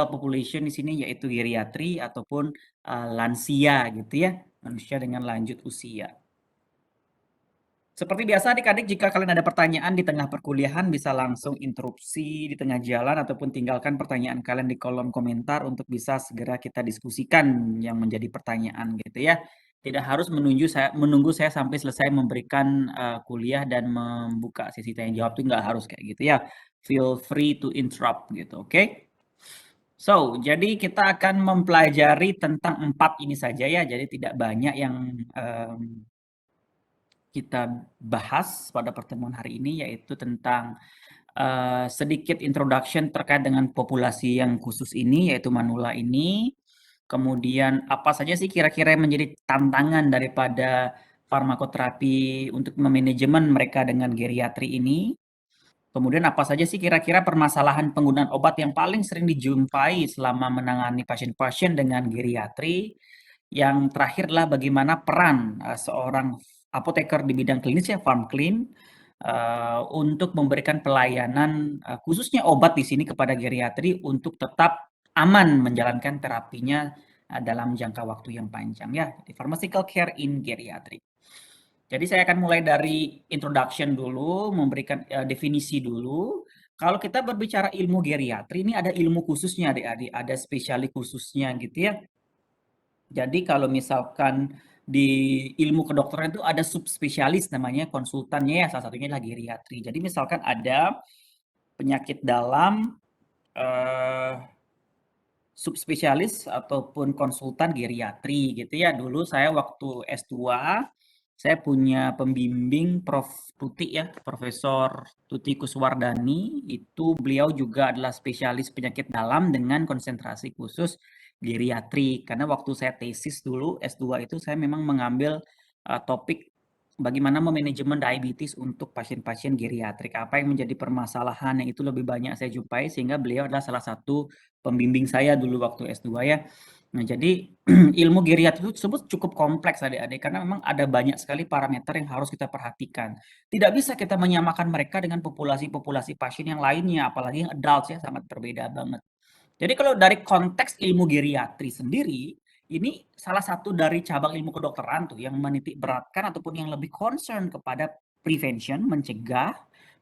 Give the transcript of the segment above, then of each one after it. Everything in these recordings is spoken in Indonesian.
population di sini yaitu geriatri ataupun lansia gitu ya, manusia dengan lanjut usia. Seperti biasa adik-adik, jika kalian ada pertanyaan di tengah perkuliahan bisa langsung interupsi di tengah jalan ataupun tinggalkan pertanyaan kalian di kolom komentar untuk bisa segera kita diskusikan yang menjadi pertanyaan gitu ya. Tidak harus menunggu saya sampai selesai memberikan kuliah dan membuka sesi tanya jawab, itu nggak harus kayak gitu ya. Feel free to interrupt gitu, oke? So, jadi kita akan mempelajari tentang 4 ini saja ya. Jadi tidak banyak yang kita bahas pada pertemuan hari ini, yaitu tentang sedikit introduction terkait dengan populasi yang khusus ini, yaitu manula ini. Kemudian apa saja sih kira-kira yang menjadi tantangan daripada farmakoterapi untuk memanajemen mereka dengan geriatri ini. Kemudian apa saja sih kira-kira permasalahan penggunaan obat yang paling sering dijumpai selama menangani pasien-pasien dengan geriatri. Yang terakhir adalah bagaimana peran seorang apoteker di bidang klinis ya, PharmClean, untuk memberikan pelayanan khususnya obat di sini kepada geriatri untuk tetap aman menjalankan terapinya dalam jangka waktu yang panjang ya, di pharmaceutical care in geriatri. Jadi saya akan mulai dari introduction dulu, memberikan definisi dulu. Kalau kita berbicara ilmu geriatri, ini ada ilmu khususnya adik-adik, ada spesialis khususnya gitu ya. Jadi kalau misalkan di ilmu kedokteran itu ada subspesialis namanya konsultannya ya, salah satunya adalah geriatri. Jadi misalkan ada penyakit dalam, subspesialis ataupun konsultan geriatri gitu ya. Dulu saya waktu S2, saya punya pembimbing Prof. Tuti ya, Profesor Tuti Kuswardani, itu beliau juga adalah spesialis penyakit dalam dengan konsentrasi khusus geriatri. Karena waktu saya tesis dulu S2 itu saya memang mengambil topik bagaimana memanajemen diabetes untuk pasien-pasien geriatrik. Apa yang menjadi permasalahan yang itu lebih banyak saya jumpai sehingga beliau adalah salah satu pembimbing saya dulu waktu S2 ya. Nah, jadi ilmu geriatri tersebut cukup kompleks adik-adik karena memang ada banyak sekali parameter yang harus kita perhatikan. Tidak bisa kita menyamakan mereka dengan populasi-populasi pasien yang lainnya, apalagi yang adults ya, sangat berbeda banget. Jadi kalau dari konteks ilmu geriatri sendiri, ini salah satu dari cabang ilmu kedokteran tuh yang menitik beratkan ataupun yang lebih concern kepada prevention, mencegah,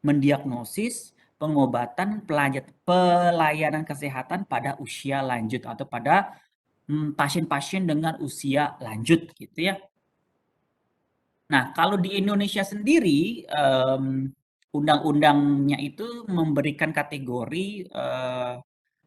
mendiagnosis, pengobatan, pelayanan kesehatan pada usia lanjut atau pada pasien-pasien dengan usia lanjut gitu ya. Nah, kalau di Indonesia sendiri, undang-undangnya itu memberikan kategori,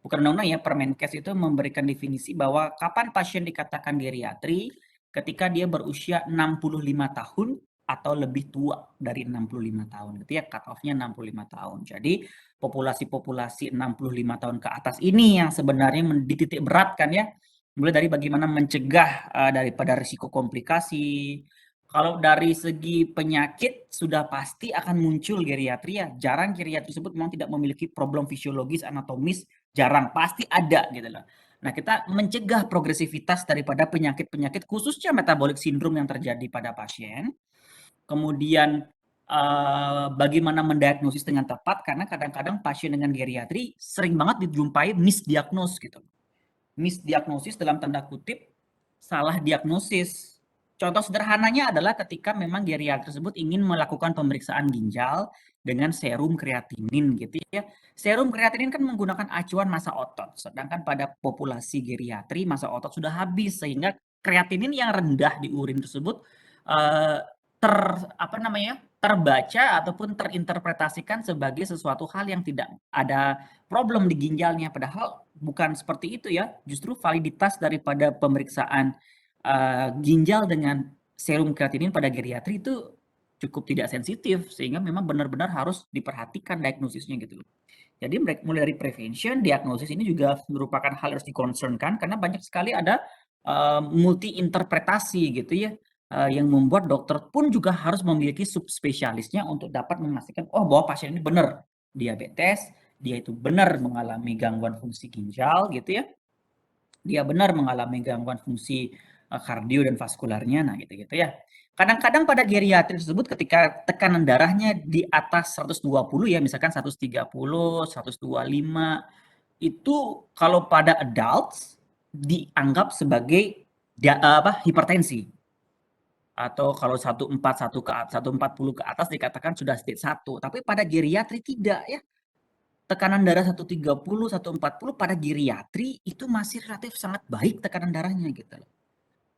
bukan undang-undang ya, Permenkes itu memberikan definisi bahwa kapan pasien dikatakan geriatri, ketika dia berusia 65 tahun atau lebih tua dari 65 tahun gitu ya, cut off-nya 65 tahun. Jadi populasi-populasi 65 tahun ke atas ini yang sebenarnya dititik beratkan ya, mulai dari bagaimana mencegah, daripada risiko komplikasi. Kalau dari segi penyakit sudah pasti akan muncul geriatri ya, jarang geriatri tersebut memang tidak memiliki problem fisiologis, anatomis, jarang, pasti ada gitu loh. Nah, kita mencegah progresivitas daripada penyakit-penyakit khususnya metabolic syndrome yang terjadi pada pasien. Kemudian, bagaimana mendiagnosis dengan tepat karena kadang-kadang pasien dengan geriatri sering banget dijumpai misdiagnos gitu. Misdiagnosis dalam tanda kutip, salah diagnosis. Contoh sederhananya adalah ketika memang geriatri tersebut ingin melakukan pemeriksaan ginjal dengan serum kreatinin gitu ya. Serum kreatinin kan menggunakan acuan massa otot, sedangkan pada populasi geriatri massa otot sudah habis sehingga kreatinin yang rendah di urin tersebut eh, apa namanya? Terbaca ataupun terinterpretasikan sebagai sesuatu hal yang tidak ada problem di ginjalnya, padahal bukan seperti itu ya. Justru validitas daripada pemeriksaan ginjal dengan serum kreatinin pada geriatri itu cukup tidak sensitif sehingga memang benar-benar harus diperhatikan diagnosisnya gitu loh. Jadi mulai dari prevention, diagnosis ini juga merupakan hal yang harus di-concernkan karena banyak sekali ada multi interpretasi gitu ya, yang membuat dokter pun juga harus memiliki subspesialisnya untuk dapat memastikan, oh bahwa pasien ini benar diabetes, dia itu benar mengalami gangguan fungsi ginjal gitu ya, dia benar mengalami gangguan fungsi kardio dan vaskularnya, nah gitu-gitu ya. Kadang-kadang pada geriatri tersebut ketika tekanan darahnya di atas 120 ya, misalkan 130, 125, itu kalau pada adults dianggap sebagai hipertensi. Atau kalau 140 ke atas dikatakan sudah stage 1. Tapi pada geriatri tidak ya. Tekanan darah 130, 140 pada geriatri itu masih relatif sangat baik tekanan darahnya gitu loh.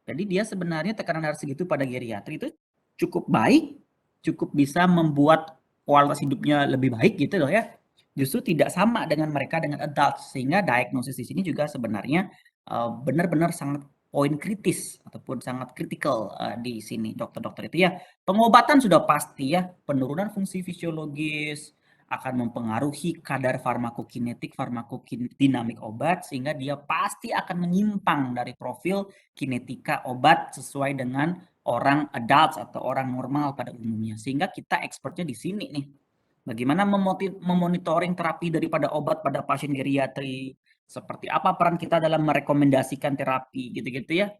Jadi dia sebenarnya tekanan darah segitu pada geriatri itu cukup baik, cukup bisa membuat kualitas hidupnya lebih baik gitu loh ya. Justru tidak sama dengan mereka dengan adult, sehingga diagnosis di sini juga sebenarnya benar-benar sangat poin kritis ataupun sangat kritikal di sini dokter-dokter itu ya. Pengobatan sudah pasti ya, penurunan fungsi fisiologis akan mempengaruhi kadar farmakokinetik, farmakodinamik obat sehingga dia pasti akan menyimpang dari profil kinetika obat sesuai dengan orang adult atau orang normal pada umumnya. Sehingga kita expertnya di sini nih. Bagaimana memonitoring terapi daripada obat pada pasien geriatri, seperti apa peran kita dalam merekomendasikan terapi gitu-gitu ya.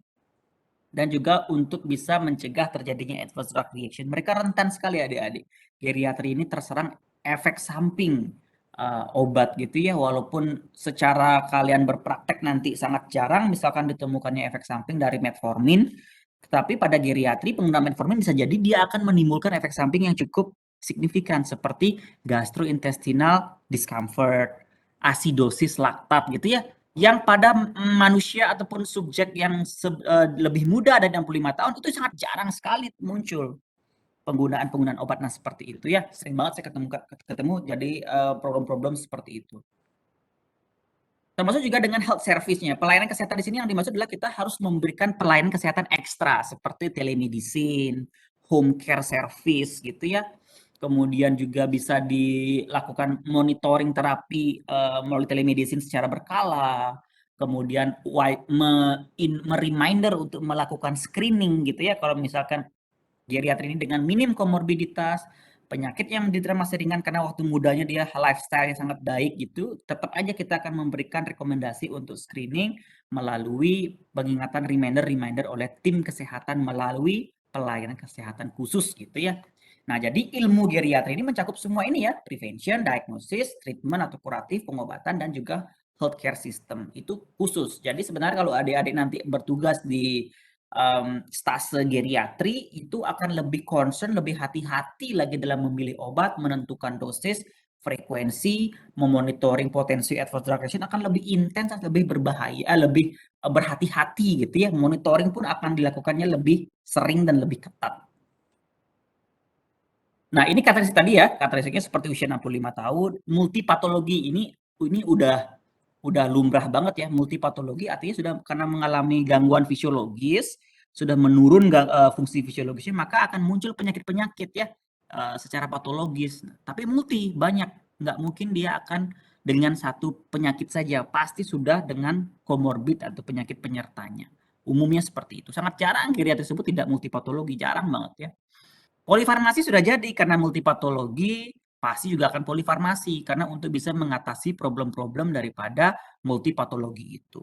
Dan juga untuk bisa mencegah terjadinya adverse drug reaction. Mereka rentan sekali adik-adik. Geriatri ini terserang efek samping obat gitu ya, walaupun secara kalian berpraktek nanti sangat jarang misalkan ditemukannya efek samping dari metformin, tetapi pada geriatri penggunaan metformin bisa jadi dia akan menimbulkan efek samping yang cukup signifikan seperti gastrointestinal discomfort, asidosis laktat gitu ya, yang pada manusia ataupun subjek yang lebih muda dari 65 tahun itu sangat jarang sekali muncul penggunaan obat nah seperti itu ya. Sering banget saya ketemu jadi problem-problem seperti itu. Termasuk juga dengan health service-nya. Pelayanan kesehatan di sini yang dimaksud adalah kita harus memberikan pelayanan kesehatan ekstra seperti telemedicine, home care service gitu ya. Kemudian juga bisa dilakukan monitoring terapi melalui telemedicine secara berkala. Kemudian reminder untuk melakukan screening gitu ya. Kalau misalkan geriatri ini dengan minim komorbiditas, penyakit yang diterima masih ringan karena waktu mudanya dia lifestyle yang sangat baik gitu, tetap aja kita akan memberikan rekomendasi untuk screening melalui pengingatan reminder oleh tim kesehatan melalui pelayanan kesehatan khusus gitu ya. Nah, jadi ilmu geriatri ini mencakup semua ini ya, prevention, diagnosis, treatment atau kuratif, pengobatan dan juga healthcare system. Itu khusus. Jadi sebenarnya kalau adik-adik nanti bertugas di stase geriatri itu akan lebih concern, lebih hati-hati lagi dalam memilih obat, menentukan dosis, frekuensi, memonitoring potensi adverse drug reaction akan lebih intens dan lebih berbahaya, lebih berhati-hati gitu ya. Monitoring pun akan dilakukannya lebih sering dan lebih ketat. Nah, ini karakteristik tadi ya, karakteristiknya seperti usia 65 tahun, multipatologi ini udah lumrah banget ya, multipatologi artinya sudah karena mengalami gangguan fisiologis, sudah menurun fungsi fisiologisnya, maka akan muncul penyakit-penyakit ya, secara patologis. Tapi multi, banyak, nggak mungkin dia akan dengan satu penyakit saja, pasti sudah dengan komorbid atau penyakit penyertanya. Umumnya seperti itu. Sangat jarang geriatri tersebut tidak multipatologi, jarang banget ya. Polifarmasi sudah jadi karena multipatologi pasti juga akan polifarmasi karena untuk bisa mengatasi problem-problem daripada multipatologi itu.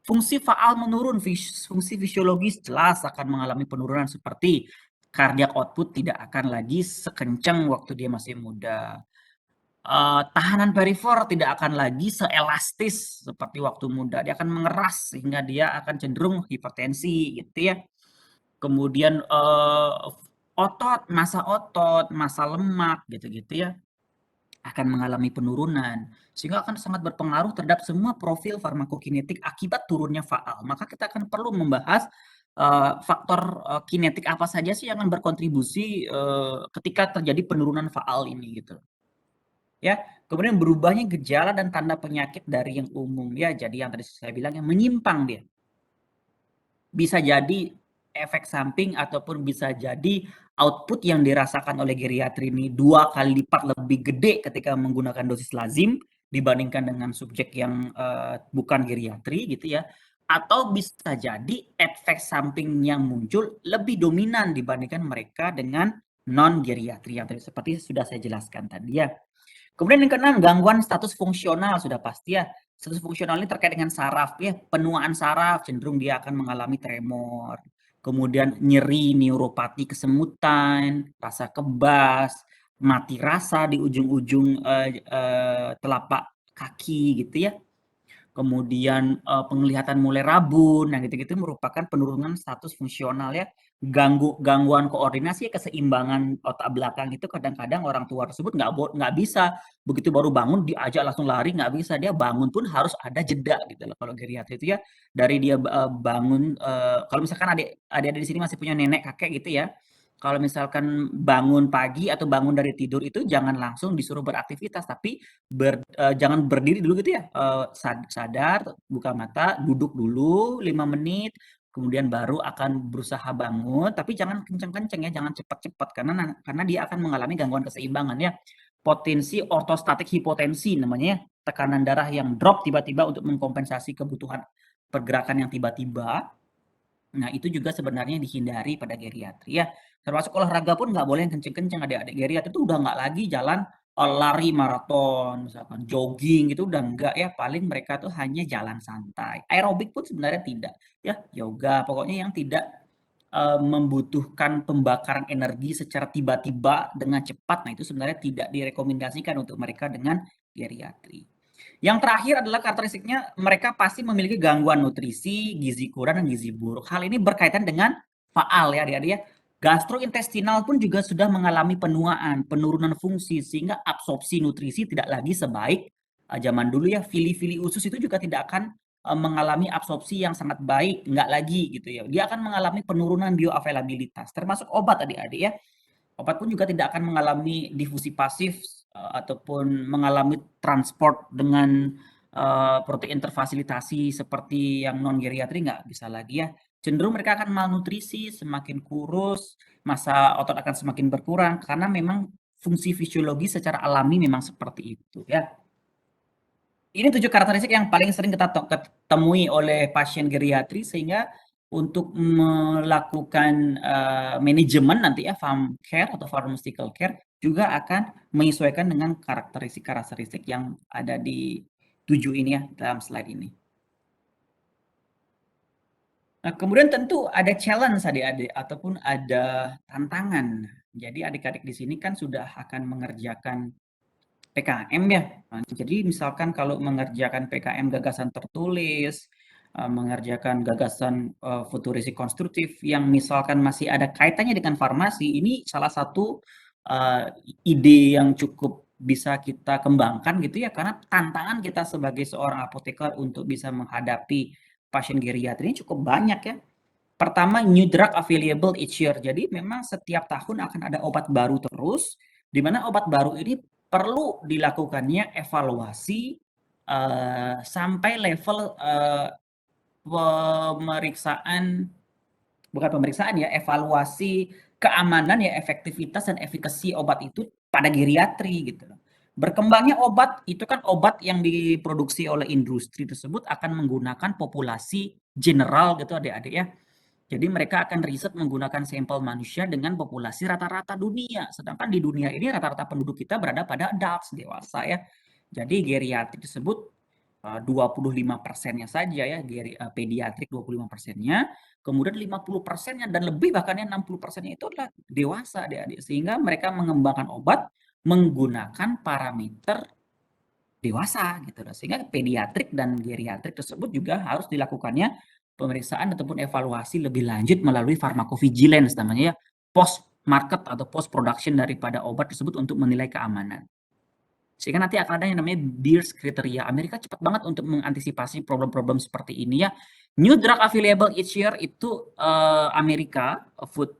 Fungsi faal menurun, fungsi fisiologis jelas akan mengalami penurunan seperti cardiac output tidak akan lagi sekencang waktu dia masih muda. Tahanan perifer tidak akan lagi seelastis seperti waktu muda, dia akan mengeras sehingga dia akan cenderung hipertensi gitu ya. Kemudian massa lemak gitu-gitu ya, akan mengalami penurunan. Sehingga akan sangat berpengaruh terhadap semua profil farmakokinetik akibat turunnya faal. Maka kita akan perlu membahas faktor kinetik apa saja sih yang akan berkontribusi ketika terjadi penurunan faal ini gitu. Ya, kemudian berubahnya gejala dan tanda penyakit dari yang umum ya. Jadi yang tadi saya bilang yang menyimpang dia. Bisa jadi efek samping ataupun bisa jadi output yang dirasakan oleh geriatri ini 2 kali lipat lebih gede ketika menggunakan dosis lazim dibandingkan dengan subjek yang bukan geriatri gitu ya. Atau bisa jadi efek samping yang muncul lebih dominan dibandingkan mereka dengan non geriatri yang tadi seperti sudah saya jelaskan tadi ya. Kemudian yang keenam, gangguan status fungsional sudah pasti ya. Status fungsional ini terkait dengan saraf ya, penuaan saraf cenderung dia akan mengalami tremor. Kemudian nyeri, neuropati kesemutan, rasa kebas, mati rasa di ujung-ujung telapak kaki gitu ya. Kemudian, penglihatan mulai rabun, nah gitu-gitu merupakan penurunan status fungsional ya. Gangguan koordinasi, keseimbangan otak belakang itu kadang-kadang orang tua tersebut nggak bisa begitu baru bangun diajak langsung lari, nggak bisa. Dia bangun pun harus ada jeda gitu loh kalau geriatri itu ya. Dari dia bangun, kalau misalkan adik-adik di sini masih punya nenek, kakek gitu ya, kalau misalkan bangun pagi atau bangun dari tidur itu jangan langsung disuruh beraktivitas, tapi jangan berdiri dulu gitu ya, sadar, buka mata, duduk dulu 5 menit, kemudian baru akan berusaha bangun, tapi jangan kenceng-kenceng ya, jangan cepat-cepat karena dia akan mengalami gangguan keseimbangan ya. Potensi ortostatik hipotensi namanya ya, tekanan darah yang drop tiba-tiba untuk mengkompensasi kebutuhan pergerakan yang tiba-tiba. Nah, itu juga sebenarnya dihindari pada geriatri ya. Termasuk olahraga pun nggak boleh yang kenceng-kenceng adik-adik. Geriatri itu udah nggak lagi jalan lari maraton, misalkan jogging gitu udah enggak ya. Paling mereka tuh hanya jalan santai. Aerobik pun sebenarnya tidak ya. Yoga, pokoknya yang tidak membutuhkan pembakaran energi secara tiba-tiba dengan cepat. Nah, itu sebenarnya tidak direkomendasikan untuk mereka dengan geriatri. Yang terakhir adalah karakteristiknya mereka pasti memiliki gangguan nutrisi, gizi kurang, dan gizi buruk. Hal ini berkaitan dengan faal ya adik-adik ya. Gastrointestinal pun juga sudah mengalami penuaan, penurunan fungsi sehingga absorpsi nutrisi tidak lagi sebaik zaman dulu ya. Fili-fili usus itu juga tidak akan mengalami absorpsi yang sangat baik, nggak lagi gitu ya. Dia akan mengalami penurunan bioavailabilitas, termasuk obat adik-adik ya. Obat pun juga tidak akan mengalami difusi pasif ataupun mengalami transport dengan protein terfasilitasi seperti yang non geriatri nggak bisa lagi ya. Cenderung mereka akan malnutrisi, semakin kurus, masa otot akan semakin berkurang karena memang fungsi fisiologi secara alami memang seperti itu ya. Ini 7 karakteristik yang paling sering kita temui oleh pasien geriatri sehingga untuk melakukan, manajemen nanti ya farm care atau pharmaceutical care juga akan menyesuaikan dengan karakteristik-karakteristik yang ada di 7 ini ya dalam slide ini. Nah, kemudian tentu ada challenge adik-adik ataupun ada tantangan. Jadi adik-adik di sini kan sudah akan mengerjakan PKM ya. Nah, jadi misalkan kalau mengerjakan PKM gagasan tertulis, mengerjakan gagasan futuristik konstruktif yang misalkan masih ada kaitannya dengan farmasi, ini salah satu ide yang cukup bisa kita kembangkan gitu ya, karena tantangan kita sebagai seorang apoteker untuk bisa menghadapi pasien geriatri ini cukup banyak ya. Pertama, new drug available each year. Jadi memang setiap tahun akan ada obat baru terus, di mana obat baru ini perlu dilakukannya evaluasi sampai level pemeriksaan, bukan pemeriksaan ya, evaluasi keamanan ya, efektivitas dan efikasi obat itu pada geriatri gitu loh. Berkembangnya obat itu kan obat yang diproduksi oleh industri tersebut akan menggunakan populasi general gitu adik-adik ya. Jadi mereka akan riset menggunakan sampel manusia dengan populasi rata-rata dunia. Sedangkan di dunia ini rata-rata penduduk kita berada pada adults, dewasa ya. Jadi geriatrik tersebut 25%-nya saja ya, pediatrik 25%-nya, kemudian 50%-nya dan lebih bahkan ya 60%-nya itu adalah dewasa adik-adik. Sehingga mereka mengembangkan obat menggunakan parameter dewasa gitu loh. Sehingga pediatrik dan geriatrik tersebut juga harus dilakukannya pemeriksaan ataupun evaluasi lebih lanjut melalui pharmacovigilance namanya ya, post market atau post production daripada obat tersebut untuk menilai keamanan. Sehingga nanti akan ada yang namanya Beers kriteria. Amerika cepat banget untuk mengantisipasi problem-problem seperti ini ya. New drug available each year itu Amerika Food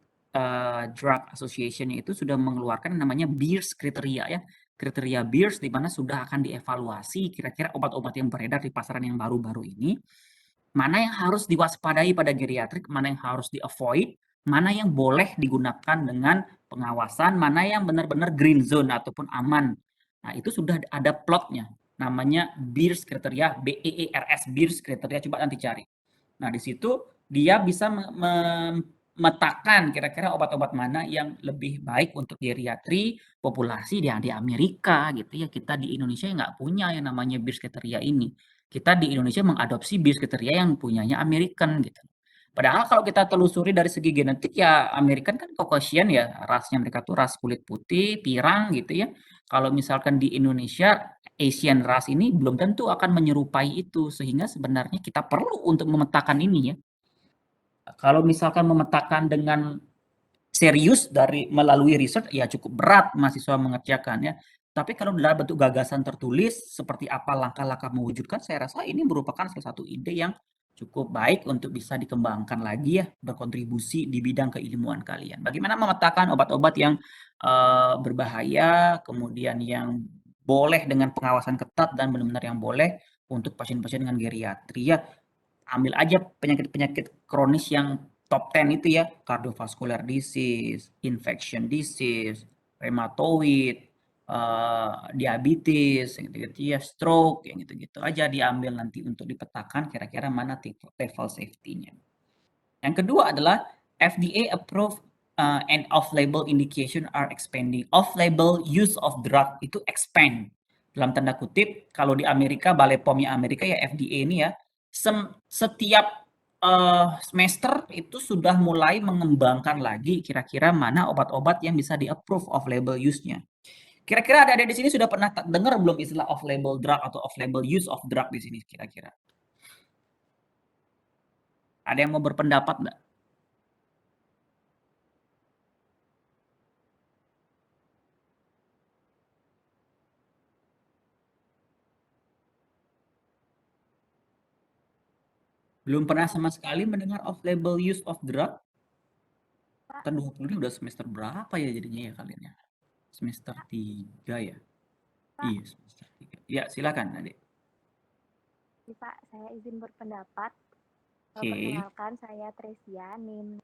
Drug Association itu sudah mengeluarkan yang namanya Beers kriteria ya. Kriteria Beers di mana sudah akan dievaluasi kira-kira obat-obat yang beredar di pasaran yang baru-baru ini mana yang harus diwaspadai pada geriatrik, mana yang harus di-avoid, mana yang boleh digunakan dengan pengawasan, mana yang benar-benar green zone ataupun aman. Nah, itu sudah ada plotnya. Namanya Beers kriteria, BEERS Beers kriteria, coba nanti cari. Nah, di situ dia bisa memetakan kira-kira obat-obat mana yang lebih baik untuk geriatri populasi yang di Amerika gitu ya. Kita di Indonesia nggak punya yang namanya Beers kriteria ini. Kita di Indonesia mengadopsi bis kriteria yang punyanya American gitu. Padahal kalau kita telusuri dari segi genetik ya American kan Caucasian ya, rasnya mereka tuh ras kulit putih, pirang gitu ya. Kalau misalkan di Indonesia, Asian ras ini belum tentu akan menyerupai itu, sehingga sebenarnya kita perlu untuk memetakan ini ya. Kalau misalkan memetakan dengan serius dari melalui riset ya cukup berat mahasiswa mengerjakan ya. Tapi kalau dalam bentuk gagasan tertulis seperti apa langkah-langkah mewujudkan, saya rasa ini merupakan salah satu ide yang cukup baik untuk bisa dikembangkan lagi ya, berkontribusi di bidang keilmuan kalian. Bagaimana memetakan obat-obat yang berbahaya, kemudian yang boleh dengan pengawasan ketat dan benar-benar yang boleh untuk pasien-pasien dengan geriatri ya. Ambil aja penyakit-penyakit kronis yang top 10 itu ya, cardiovascular disease, infection disease, rheumatoid, diabetes, yang gitu-gitu ya, stroke, yang gitu-gitu aja diambil nanti untuk dipetakan kira-kira mana level safety-nya. Yang kedua adalah FDA approved and off-label indication are expanding. Off-label use of drug itu expand. Dalam tanda kutip, kalau di Amerika, Balai POM-nya Amerika ya FDA ini ya, setiap semester itu sudah mulai mengembangkan lagi kira-kira mana obat-obat yang bisa di-approve off-label use-nya. Kira-kira ada di sini sudah pernah dengar belum istilah off-label drug atau off-label use of drug di sini kira-kira? Ada yang mau berpendapat nggak? Belum pernah sama sekali mendengar off-label use of drug? Tahun 20 ini udah semester berapa ya jadinya ya kalian ya? Semester 3 ya? Pak, Iya, semester 3. Ya, silakan Adik. Pak, saya izin berpendapat. Oke. Perkenalkan, saya Tresia, NIM.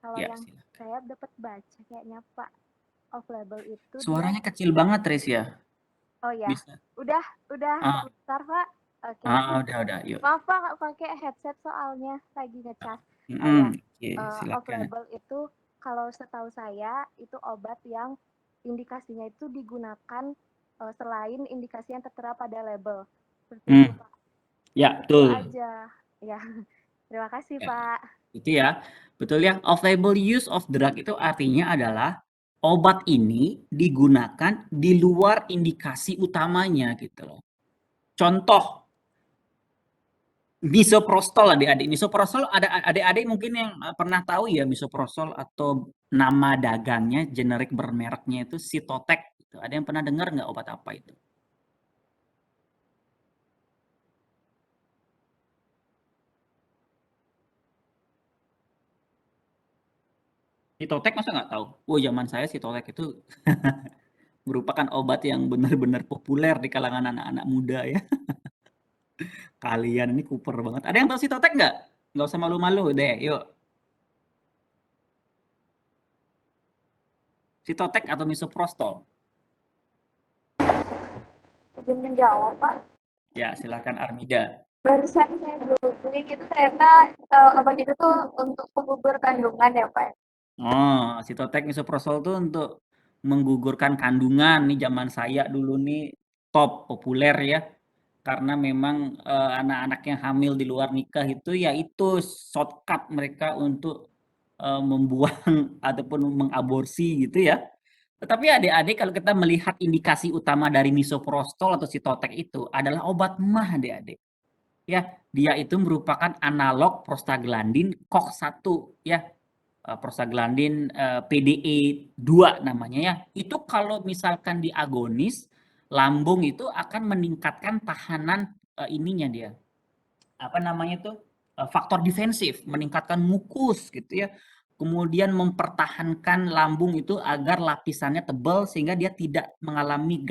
Kalau Ya, yang silakan. saya dapat baca kayaknya Pak, off-label itu dia. Suaranya kecil banget, Tris ya. Oh ya, Bisa. udah Ah, sebentar Pak. Oke, udah, yuk. maaf Pak nggak pakai headset soalnya lagi ngecas. Oh ya, Oke, silakan. off-label itu kalau setahu saya itu obat yang indikasinya itu digunakan selain indikasi yang tertera pada label. Seperti itu Hmm, Pak. ya, Itu betul. aja. Ya, terima kasih Ya, Pak. itu ya. Betul ya, off-label use of drug itu artinya adalah obat ini digunakan di luar indikasi utamanya gitu loh. Contoh, misoprostol adik-adik. Misoprostol ada adik-adik mungkin yang pernah tahu ya misoprostol atau nama dagangnya, generik bermereknya itu Sitotek. Gitu. Ada yang pernah dengar nggak obat apa itu? Sitotek masa nggak tahu? Oh zaman saya Sitotek itu merupakan obat yang benar-benar populer di kalangan anak-anak muda ya. Kalian ini kuper banget. Ada yang tahu Sitotek nggak? Nggak usah malu-malu deh, yuk. Sitotek atau misoprostol? Izin menjawab Pak. Ya, silakan Armida. Barusan saya googling itu ternyata obat itu tuh untuk penggugur kandungan ya Pak. Oh, Sitotek, misoprostol tuh untuk menggugurkan kandungan nih zaman saya dulu nih top populer ya. Karena memang anak-anak yang hamil di luar nikah itu ya itu shortcut mereka untuk membuang ataupun mengaborsi gitu ya. Tetapi adik-adik kalau kita melihat indikasi utama dari misoprostol atau Sitotek itu adalah obat mah adik-adik. Ya, dia itu merupakan analog prostaglandin COX-1 ya. Prostaglandin PDE 2 namanya ya. Itu kalau misalkan diagonis, lambung itu akan meningkatkan tahanan ininya dia. Apa namanya tuh? Faktor defensif, meningkatkan mukus gitu ya. Kemudian mempertahankan lambung itu agar lapisannya tebal sehingga dia tidak mengalami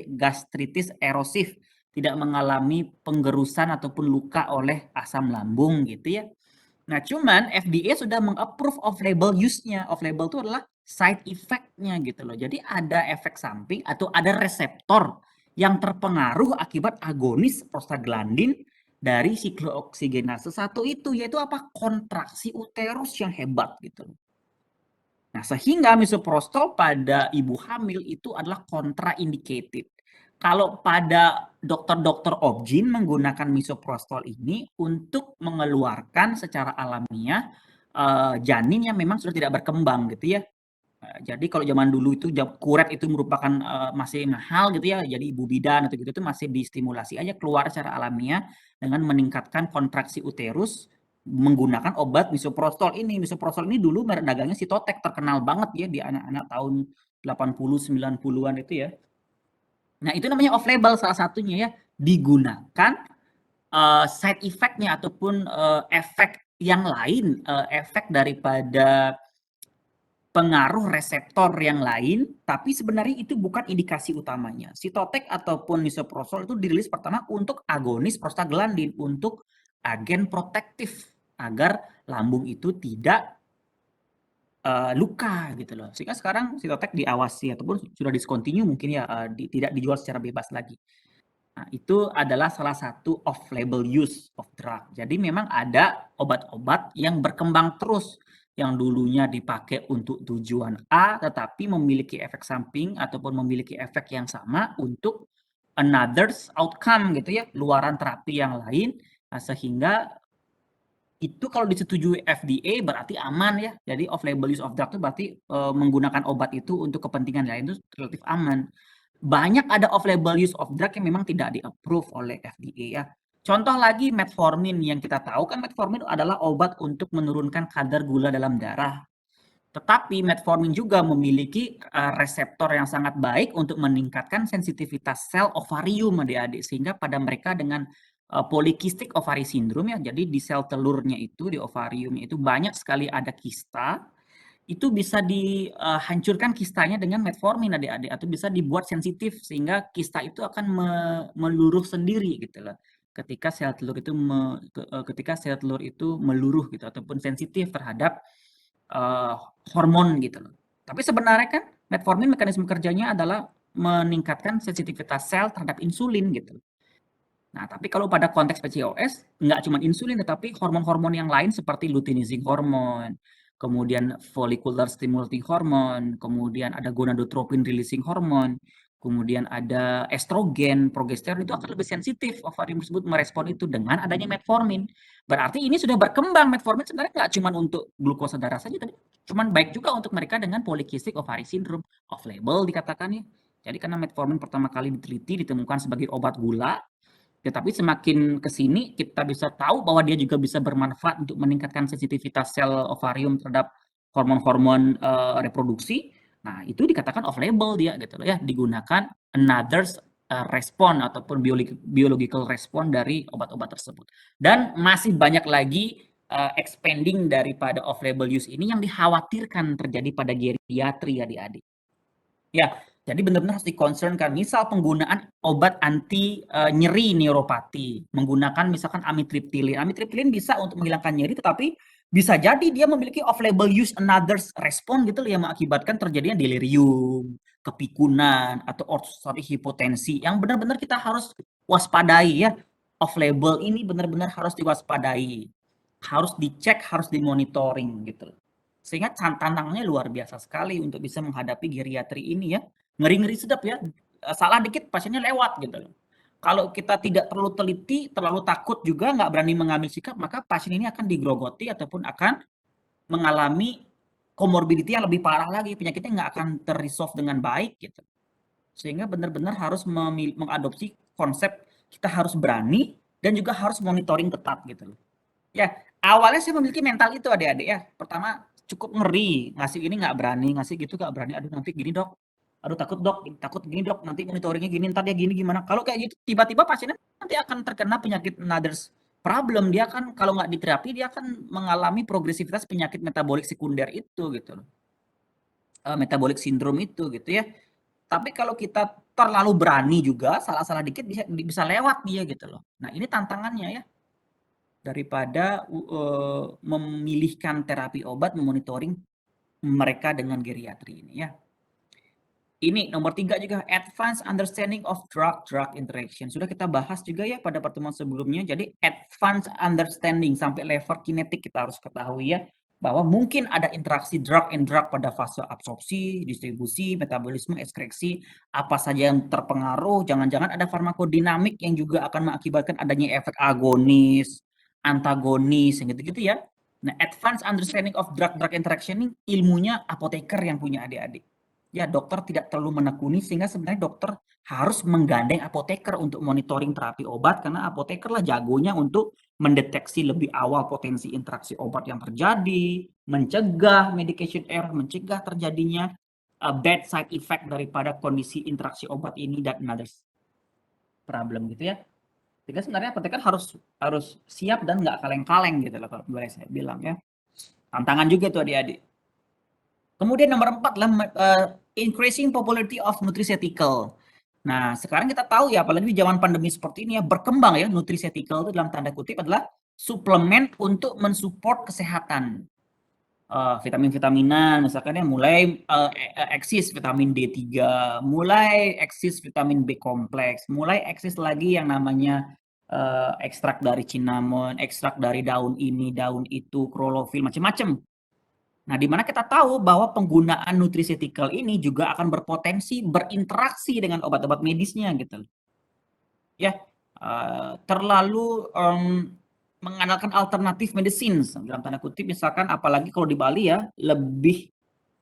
gastritis erosif, tidak mengalami penggerusan ataupun luka oleh asam lambung gitu ya. Nah, cuman FDA sudah meng-approve off-label use-nya. Off-label itu adalah side effect-nya gitu loh. Jadi ada efek samping atau ada reseptor yang terpengaruh akibat agonis prostaglandin dari siklooksigenase 1 itu, yaitu apa? Kontraksi uterus yang hebat gitu loh. Nah, sehingga misoprostol pada ibu hamil itu adalah contraindicated. Kalau pada dokter-dokter obgyn menggunakan misoprostol ini untuk mengeluarkan secara alamiah janin yang memang sudah tidak berkembang gitu ya. Jadi kalau zaman dulu itu kuret itu merupakan masih mahal gitu ya. Jadi ibu bidan atau gitu itu masih distimulasi aja keluar secara alamiah dengan meningkatkan kontraksi uterus menggunakan obat misoprostol ini. Misoprostol ini dulu merek dagangnya Sitotek, terkenal banget ya di anak-anak tahun 80 90-an itu ya. Nah, itu namanya off label salah satunya ya, digunakan side effect-nya ataupun efek yang lain, efek daripada pengaruh reseptor yang lain, tapi sebenarnya itu bukan indikasi utamanya. Sitotek ataupun misoprostol itu dirilis pertama untuk agonis prostaglandin, untuk agen protektif agar lambung itu tidak luka gitu loh. Sehingga sekarang Sitotek diawasi ataupun sudah discontinue mungkin ya, tidak dijual secara bebas lagi. Nah, itu adalah salah satu off label use of drug. Jadi memang ada obat-obat yang berkembang terus yang dulunya dipakai untuk tujuan A tetapi memiliki efek samping ataupun memiliki efek yang sama untuk another outcome gitu ya, luaran terapi yang lain. Nah, sehingga itu kalau disetujui FDA berarti aman ya. Jadi off label use of drug itu berarti menggunakan obat itu untuk kepentingan lain itu relatif aman. Banyak ada off label use of drug yang memang tidak di-approve oleh FDA ya. Contoh lagi metformin, yang kita tahu kan metformin adalah obat untuk menurunkan kadar gula dalam darah. Tetapi metformin juga memiliki reseptor yang sangat baik untuk meningkatkan sensitivitas sel ovarium adik-adik, sehingga pada mereka dengan polycystic ovary syndrome ya, jadi di sel telurnya itu, di ovariumnya itu banyak sekali ada kista, itu bisa dihancurkan kistanya dengan metformin adik-adik, atau bisa dibuat sensitif sehingga kista itu akan meluruh sendiri gitu loh. Ketika sel telur itu ketika sel telur itu meluruh gitu ataupun sensitif terhadap uh, hormon gitu loh. Tapi sebenarnya kan metformin mekanisme kerjanya adalah meningkatkan sensitivitas sel terhadap insulin gitu. Nah, tapi kalau pada konteks PCOS, nggak cuma insulin, tetapi hormon-hormon yang lain seperti luteinizing hormone, kemudian follicular stimulating hormone, kemudian ada gonadotropin releasing hormone, kemudian ada estrogen, progesteron itu akan lebih sensitif ovarium tersebut merespon itu dengan adanya metformin. Berarti ini sudah berkembang metformin sebenarnya nggak cuma untuk glukosa darah saja, tapi cuma baik juga untuk mereka dengan polycystic ovary syndrome, off label dikatakan ya. Jadi karena metformin pertama kali diteliti ditemukan sebagai obat gula, ya, tapi semakin ke sini kita bisa tahu bahwa dia juga bisa bermanfaat untuk meningkatkan sensitivitas sel ovarium terhadap hormon-hormon reproduksi. Nah, itu dikatakan off label dia gitu loh ya, digunakan another respon ataupun biological respon dari obat-obat tersebut. Dan masih banyak lagi expanding daripada off label use ini yang dikhawatirkan terjadi pada geriatri adik-adik. Ya, jadi benar-benar harus di-concern-kan. Misal penggunaan obat anti nyeri neuropati, menggunakan misalkan amitriptilin. Amitriptilin bisa untuk menghilangkan nyeri, tetapi bisa jadi dia memiliki off-label use another respon gitu loh yang mengakibatkan terjadinya delirium, kepikunan, atau orthostatic hipotensi yang benar-benar kita harus waspadai ya. Off-label ini benar-benar harus diwaspadai, harus dicek, harus dimonitoring gitu. Sehingga tantangannya luar biasa sekali untuk bisa menghadapi geriatri ini ya. Ngeri-ngeri sedap ya. Salah dikit pasiennya lewat gitu loh. Kalau kita tidak terlalu teliti, terlalu takut juga nggak berani mengambil sikap, maka pasien ini akan digrogoti ataupun akan mengalami komorbiditi yang lebih parah lagi. Penyakitnya nggak akan terresolve dengan baik gitu. Sehingga benar-benar harus mengadopsi konsep kita harus berani dan juga harus monitoring ketat gitu loh. Ya, awalnya saya memiliki mental itu adik-adik ya. Pertama cukup ngeri, ngasih ini nggak berani, ngasih gitu nggak berani. Aduh nanti gini dok, aduh takut gini dok, nanti monitoringnya gini, ntar dia gini gimana. Kalau kayak gitu tiba-tiba pasiennya nanti akan terkena penyakit another's problem. Dia kan kalau nggak diterapi dia akan mengalami progresivitas penyakit metabolik sekunder itu gitu loh. Metabolic syndrome itu gitu ya. Tapi kalau kita terlalu berani juga, salah-salah dikit bisa lewat dia gitu loh. Nah ini tantangannya ya daripada memilihkan terapi obat, memonitoring mereka dengan geriatri ini ya. Ini nomor 3 juga, advance understanding of drug-drug interaction. Sudah kita bahas juga ya pada pertemuan sebelumnya. Jadi advance understanding sampai level kinetik kita harus ketahui ya. bahwa mungkin ada interaksi drug and drug pada fase absorpsi, distribusi, metabolisme, ekskresi, apa saja yang terpengaruh, jangan-jangan ada farmakodinamik yang juga akan mengakibatkan adanya efek agonis, antagonis, yang gitu-gitu ya. Nah, advanced understanding of drug-drug interaction ini ilmunya apoteker yang punya adik-adik. Ya, dokter tidak terlalu menekuni sehingga sebenarnya dokter harus menggandeng apoteker untuk monitoring terapi obat karena apoteker lah jagonya untuk mendeteksi lebih awal potensi interaksi obat yang terjadi, mencegah medication error, mencegah terjadinya bad side effect daripada kondisi interaksi obat ini dan another problem gitu ya. Sehingga sebenarnya apoteker harus harus siap dan nggak kaleng-kaleng gitu loh kalau boleh saya bilang ya. Tantangan juga tuh adik-adik. Kemudian nomor 4 lah increasing popularity of nutraceutical. Nah, sekarang kita tahu ya, apalagi di zaman pandemi seperti ini ya, berkembang ya nutraceutical itu dalam tanda kutip adalah suplemen untuk mensupport kesehatan. Vitamin-vitaminan misalkan ya mulai eksis vitamin D3, mulai eksis vitamin B kompleks, mulai eksis lagi yang namanya ekstrak dari cinnamon, ekstrak dari daun ini, daun itu, klorofil, macam-macam. Nah, di mana kita tahu bahwa penggunaan nutraceutical ini juga akan berpotensi berinteraksi dengan obat-obat medisnya gitu. Ya, terlalu mengandalkan alternatif medicine dalam tanda kutip misalkan apalagi kalau di Bali ya lebih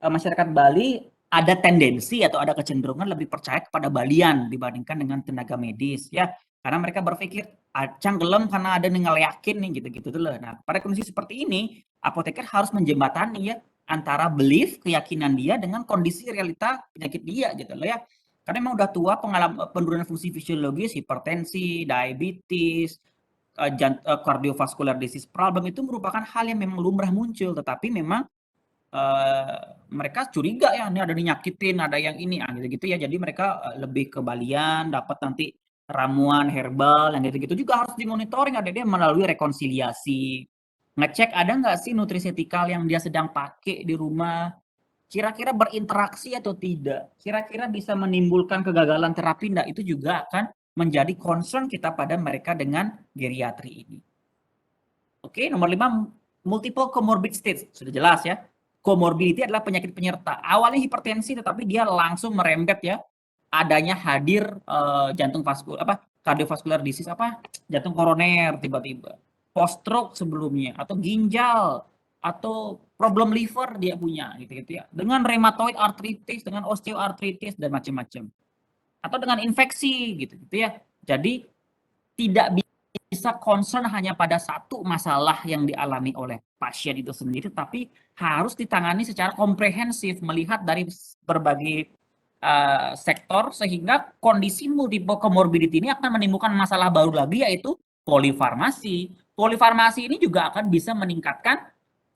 masyarakat Bali ada tendensi atau ada kecenderungan lebih percaya kepada Balian dibandingkan dengan tenaga medis ya karena mereka berpikir acang gelem karena ada yang ngeleyakin nih gitu-gitu tuh loh. Nah, pada kondisi seperti ini apoteker harus menjembatani ya antara belief keyakinan dia dengan kondisi realita penyakit dia gitu loh ya. Karena memang udah tua pengalaman penurunan fungsi fisiologis, hipertensi, diabetes, cardiovascular disease problem itu merupakan hal yang memang lumrah muncul, tetapi memang mereka curiga ya, ini ada dinyakitin, ada yang ini, gitu-gitu ya. Jadi mereka lebih ke Balian, dapat nanti ramuan herbal, yang gitu-gitu juga harus dimonitoring, ada dia melalui rekonsiliasi. Ngecek ada nggak sih nutrisetikal yang dia sedang pakai di rumah, kira-kira berinteraksi atau tidak, kira-kira bisa menimbulkan kegagalan terapi enggak, itu juga akan menjadi concern kita pada mereka dengan geriatri ini. Oke, nomor 5, multiple comorbid states. Sudah jelas ya. Comorbidity adalah penyakit penyerta. Awalnya hipertensi tetapi dia langsung merembet ya. Adanya hadir jantung cardiovascular disease jantung koroner tiba-tiba. Post stroke sebelumnya atau ginjal atau problem liver dia punya gitu-gitu ya. Dengan rheumatoid arthritis, dengan osteoarthritis dan macam-macam. Atau dengan infeksi gitu-gitu ya. Jadi tidak bisa concern hanya pada satu masalah yang dialami oleh pasien itu sendiri, tapi harus ditangani secara komprehensif, melihat dari berbagai sektor, sehingga kondisi multiple comorbidity ini akan menimbulkan masalah baru lagi, yaitu polifarmasi. Polifarmasi ini juga akan bisa meningkatkan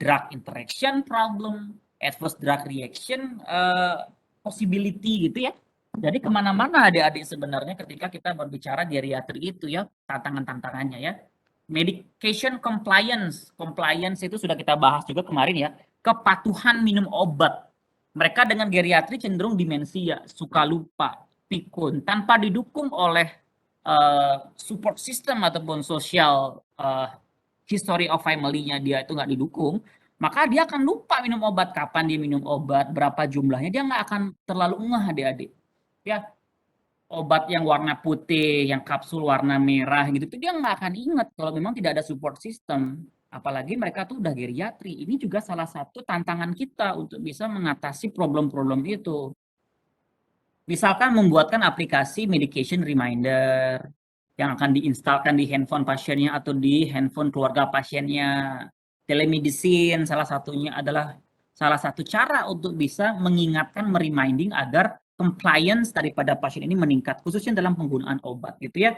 drug interaction problem, adverse drug reaction possibility gitu ya. Jadi kemana-mana adik-adik sebenarnya ketika kita berbicara geriatri itu ya, tantangan-tantangannya ya. Medication compliance. Compliance itu sudah kita bahas juga kemarin ya. Kepatuhan minum obat. Mereka dengan geriatri cenderung demensia, suka lupa, pikun, tanpa didukung oleh support system ataupun social history of family-nya dia itu nggak didukung, maka dia akan lupa minum obat, kapan dia minum obat, berapa jumlahnya, dia nggak akan terlalu ngeh adik-adik. Ya, obat yang warna putih, yang kapsul warna merah gitu tuh dia nggak akan ingat kalau memang tidak ada support system. Apalagi mereka tuh udah geriatri. Ini juga salah satu tantangan kita untuk bisa mengatasi problem-problem itu. Misalkan membuatkan aplikasi medication reminder yang akan diinstalkan di handphone pasiennya atau di handphone keluarga pasiennya. Telemedicine salah satunya adalah salah satu cara untuk bisa mengingatkan, mereminding agar compliance daripada pasien ini meningkat, khususnya dalam penggunaan obat gitu ya.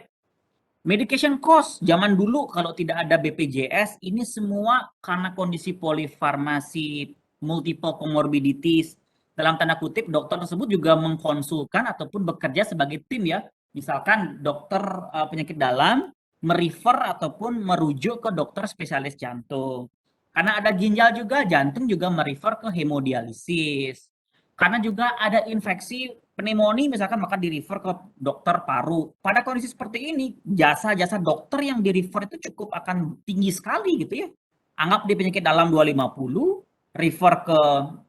Medication cost, zaman dulu kalau tidak ada BPJS, ini semua karena kondisi polifarmasi, multiple comorbidities, dalam tanda kutip dokter tersebut juga mengkonsulkan ataupun bekerja sebagai tim ya. Misalkan dokter penyakit dalam merefer ataupun merujuk ke dokter spesialis jantung. Karena ada ginjal juga, jantung juga merefer ke hemodialisis. Karena juga ada infeksi pneumonia misalkan, maka di-refer ke dokter paru. Pada kondisi seperti ini, jasa-jasa dokter yang di-refer itu cukup akan tinggi sekali gitu ya. anggap dia penyakit dalam 250, refer ke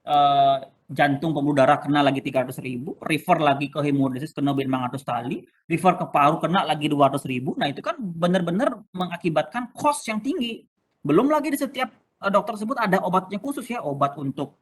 eh, jantung pembuluh darah kena lagi 300.000, refer lagi ke hemodialisis kena 500 kali, refer ke paru kena lagi 200.000. Nah itu kan benar-benar mengakibatkan cost yang tinggi. Belum lagi di setiap dokter tersebut ada obatnya khusus ya, obat untuk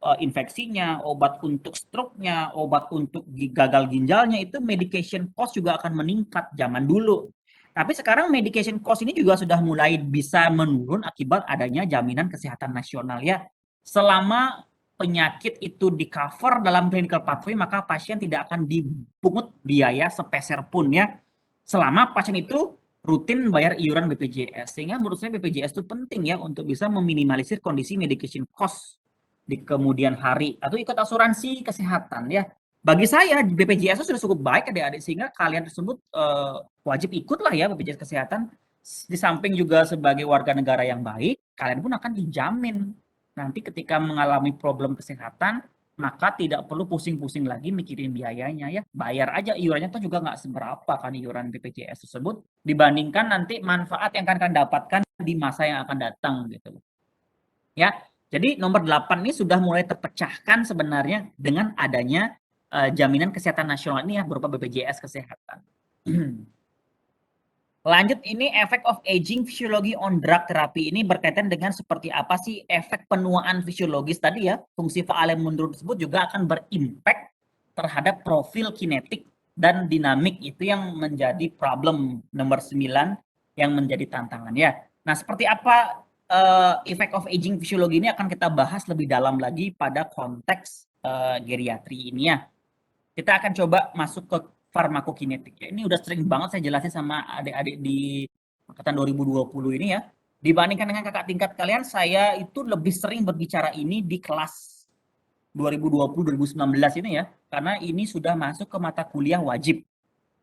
infeksinya, obat untuk stroke-nya, obat untuk gagal ginjalnya, itu medication cost juga akan meningkat zaman dulu. Tapi sekarang medication cost ini juga sudah mulai bisa menurun akibat adanya jaminan kesehatan nasional ya. Selama penyakit itu di cover dalam clinical pathway, maka pasien tidak akan dipungut biaya sepeser pun ya. Selama pasien itu rutin bayar iuran BPJS. Sehingga menurut saya BPJS itu penting ya untuk bisa meminimalisir kondisi medication cost di kemudian hari, atau ikut asuransi kesehatan ya. Bagi saya BPJS itu sudah cukup baik adik-adik, sehingga kalian tersebut wajib ikutlah ya BPJS kesehatan. Di samping juga sebagai warga negara yang baik, kalian pun akan dijamin nanti ketika mengalami problem kesehatan, maka tidak perlu pusing-pusing lagi mikirin biayanya ya. Bayar aja iurannya tuh juga nggak seberapa kan iuran BPJS tersebut dibandingkan nanti manfaat yang akan kalian dapatkan di masa yang akan datang gitu. Ya, jadi nomor 8 ini sudah mulai terpecahkan sebenarnya dengan adanya jaminan kesehatan nasional ini ya berupa BPJS kesehatan. Lanjut, ini efek of aging fisiologi on drug therapy ini berkaitan dengan seperti apa sih efek penuaan fisiologis tadi ya. Fungsi faal yang menurun tersebut juga akan berimpact terhadap profil kinetik dan dinamik, itu yang menjadi problem nomor 9 yang menjadi tantangan ya. Nah, seperti apa effect of aging fisiologi ini akan kita bahas lebih dalam lagi pada konteks geriatri ini ya. Kita akan coba masuk ke farmakokinetik ya. Ini udah sering banget saya jelasin sama adik-adik di angkatan 2020 ini ya. Dibandingkan dengan kakak tingkat kalian, saya itu lebih sering berbicara ini di kelas 2020-2019 ini ya. Karena ini sudah masuk ke mata kuliah wajib.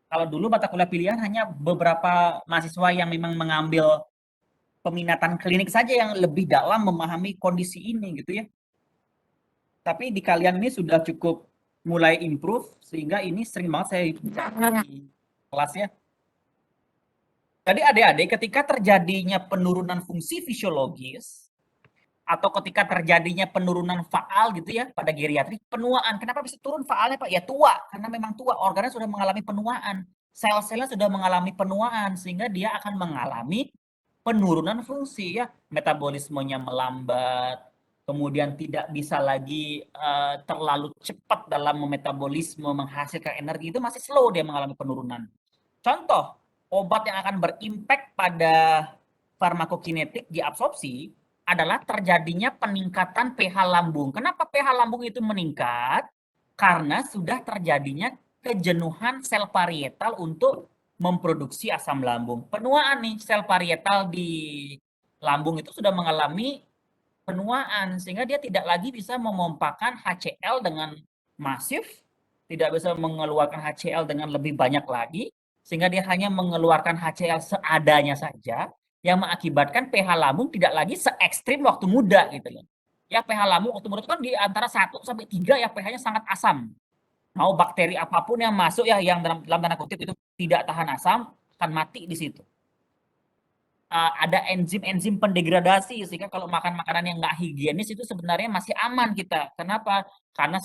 Kalau dulu mata kuliah pilihan hanya beberapa mahasiswa yang memang mengambil peminatan klinik saja yang lebih dalam memahami kondisi ini gitu ya. Tapi di kalian ini sudah cukup mulai improve, sehingga ini sering banget saya bicara di kelasnya. Jadi adik-adik, ketika terjadinya penurunan fungsi fisiologis atau ketika terjadinya penurunan faal gitu ya pada geriatri, penuaan. Kenapa bisa turun faalnya Pak? Ya tua, karena memang tua, organnya sudah mengalami penuaan. Sel-selnya sudah mengalami penuaan, sehingga dia akan mengalami penurunan fungsi ya, metabolismenya melambat, kemudian tidak bisa lagi terlalu cepat dalam memetabolisme, menghasilkan energi, itu masih slow dia mengalami penurunan. Contoh, obat yang akan berimpact pada farmakokinetik di absorpsi adalah terjadinya peningkatan pH lambung. Kenapa pH lambung itu meningkat? Karena sudah terjadinya kejenuhan sel parietal untuk memproduksi asam lambung. Penuaan nih, sel parietal di lambung itu sudah mengalami penuaan, sehingga dia tidak lagi bisa memompakan HCl dengan masif, tidak bisa mengeluarkan HCl dengan lebih banyak lagi, sehingga dia hanya mengeluarkan HCl seadanya saja, yang mengakibatkan pH lambung tidak lagi se ekstrim waktu muda gitu loh. Ya, pH lambung waktu muda itu kan di antara 1 sampai 3 ya, pH-nya sangat asam. Mau bakteri apapun yang masuk ya, yang dalam tanda kutip itu tidak tahan asam, akan mati di situ. Ada enzim-enzim pendegradasi, sehingga kalau makan makanan yang nggak higienis itu sebenarnya masih aman kita. Kenapa? Karena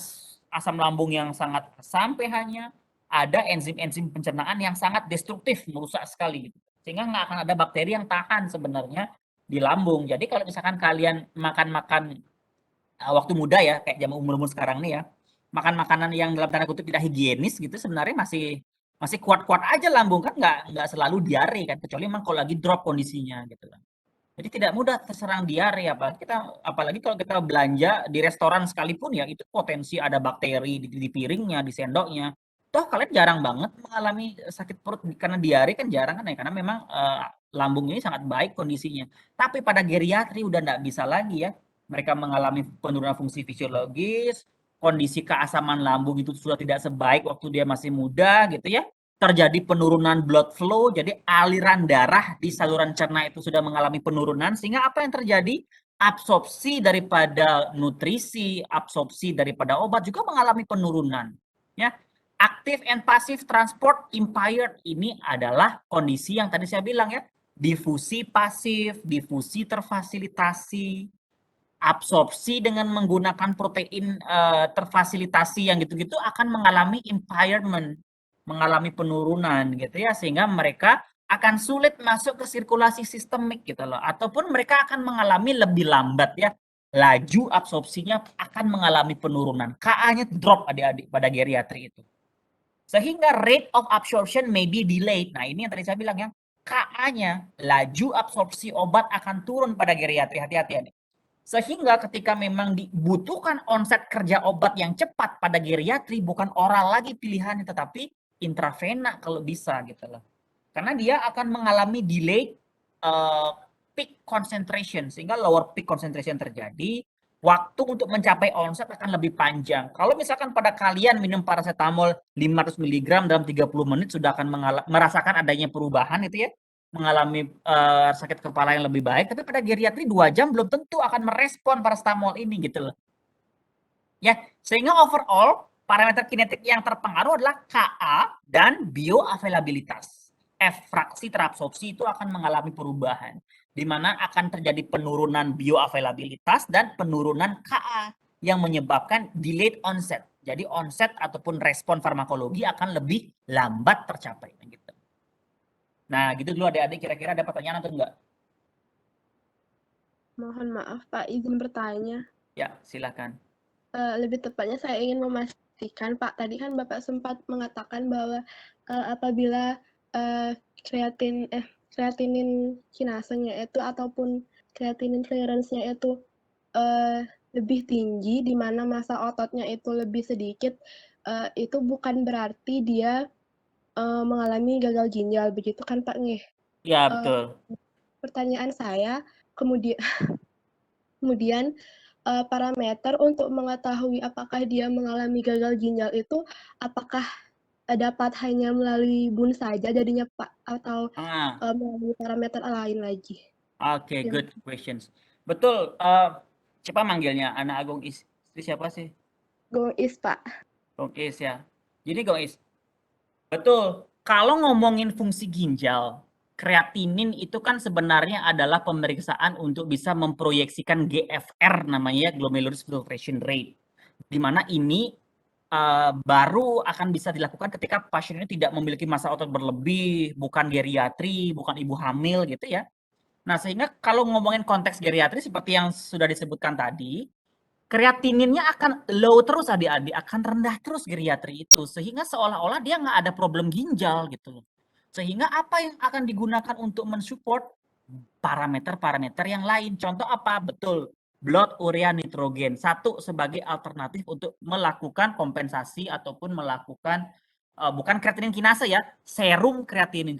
asam lambung yang sangat asam pH-nya, ada enzim-enzim pencernaan yang sangat destruktif, merusak sekali. Sehingga nggak akan ada bakteri yang tahan sebenarnya di lambung. Jadi kalau misalkan kalian makan-makan waktu muda ya, kayak zaman umur-umur sekarang nih ya, makan makanan yang dalam tanda kutip tidak higienis gitu, sebenarnya masih masih kuat-kuat aja lambung kan, nggak selalu diare kan, kecuali memang kalau lagi drop kondisinya gitu kan. Jadi tidak mudah terserang diare, apalagi kalau kita belanja di restoran sekalipun ya, itu potensi ada bakteri di piringnya, di sendoknya. Toh kalian jarang banget mengalami sakit perut karena diare, kan jarang kan ya, karena memang lambung ini sangat baik kondisinya. Tapi pada geriatri udah nggak bisa lagi ya. Mereka mengalami penurunan fungsi fisiologis, kondisi keasaman lambung itu sudah tidak sebaik waktu dia masih muda gitu ya. Terjadi penurunan blood flow, jadi aliran darah di saluran cerna itu sudah mengalami penurunan, sehingga apa yang terjadi? Absorpsi daripada nutrisi, absorpsi daripada obat juga mengalami penurunan. Ya, active and passive transport impaired ini adalah kondisi yang tadi saya bilang ya, Difusi pasif, difusi terfasilitasi, absorpsi dengan menggunakan protein terfasilitasi yang gitu-gitu akan mengalami impairment, mengalami penurunan gitu ya, sehingga mereka akan sulit masuk ke sirkulasi sistemik gitu loh, ataupun mereka akan mengalami lebih lambat ya, laju absorpsinya akan mengalami penurunan, Ka-nya drop adik-adik pada geriatri itu. Sehingga rate of absorption may be delayed. Nah, ini yang tadi saya bilang ya, Ka-nya, laju absorpsi obat akan turun pada geriatri, hati-hati ya. Sehingga ketika memang dibutuhkan onset kerja obat yang cepat pada geriatri, bukan oral lagi pilihannya, tetapi intravena kalau bisa gitu loh. Karena dia akan mengalami delay peak concentration, sehingga lower peak concentration terjadi, waktu untuk mencapai onset akan lebih panjang. Kalau misalkan pada kalian minum paracetamol 500 mg dalam 30 menit sudah akan merasakan adanya perubahan itu ya, mengalami sakit kepala yang lebih baik, tapi pada geriatri 2 jam belum tentu akan merespon paracetamol ini gitu loh. Ya, sehingga overall parameter kinetik yang terpengaruh adalah Ka dan bioavailabilitas. F fraksi terabsorpsi itu akan mengalami perubahan, di mana akan terjadi penurunan bioavailabilitas dan penurunan Ka yang menyebabkan delayed onset. Jadi onset ataupun respon farmakologi akan lebih lambat tercapai. Gitu. Nah, gitu dulu adik-adik, kira-kira ada pertanyaan atau enggak? Mohon maaf Pak, izin bertanya. Ya, silakan. Lebih tepatnya saya ingin memastikan Pak, tadi kan Bapak sempat mengatakan bahwa apabila kreatinin kinasenya itu ataupun kreatinin clearance-nya itu lebih tinggi, di mana massa ototnya itu lebih sedikit, itu bukan berarti dia mengalami gagal ginjal, begitu kan Pak? Nggih. Ya, betul. Pertanyaan saya, kemudian parameter untuk mengetahui apakah dia mengalami gagal ginjal itu apakah dapat hanya melalui BUN saja jadinya Pak, atau melalui parameter lain lagi? Oke, good questions. Betul, siapa manggilnya? Anak Agung istri siapa sih? Gois Pak. Gong Is ya. Jadi Gong Is, betul. Kalau ngomongin fungsi ginjal, kreatinin itu kan sebenarnya adalah pemeriksaan untuk bisa memproyeksikan GFR namanya, glomerular filtration rate. Di mana ini baru akan bisa dilakukan ketika pasien ini tidak memiliki massa otot berlebih, bukan geriatri, bukan ibu hamil gitu ya. Nah, sehingga kalau ngomongin konteks geriatri seperti yang sudah disebutkan tadi, kreatininnya akan low terus adik-adik, akan rendah terus geriatri itu, sehingga seolah-olah dia nggak ada problem ginjal gitu loh. Sehingga apa yang akan digunakan untuk mensupport parameter-parameter yang lain. Contoh apa? Betul, blood urea nitrogen. Satu sebagai alternatif untuk melakukan kompensasi ataupun melakukan bukan kreatinin kinase ya, serum kreatinin.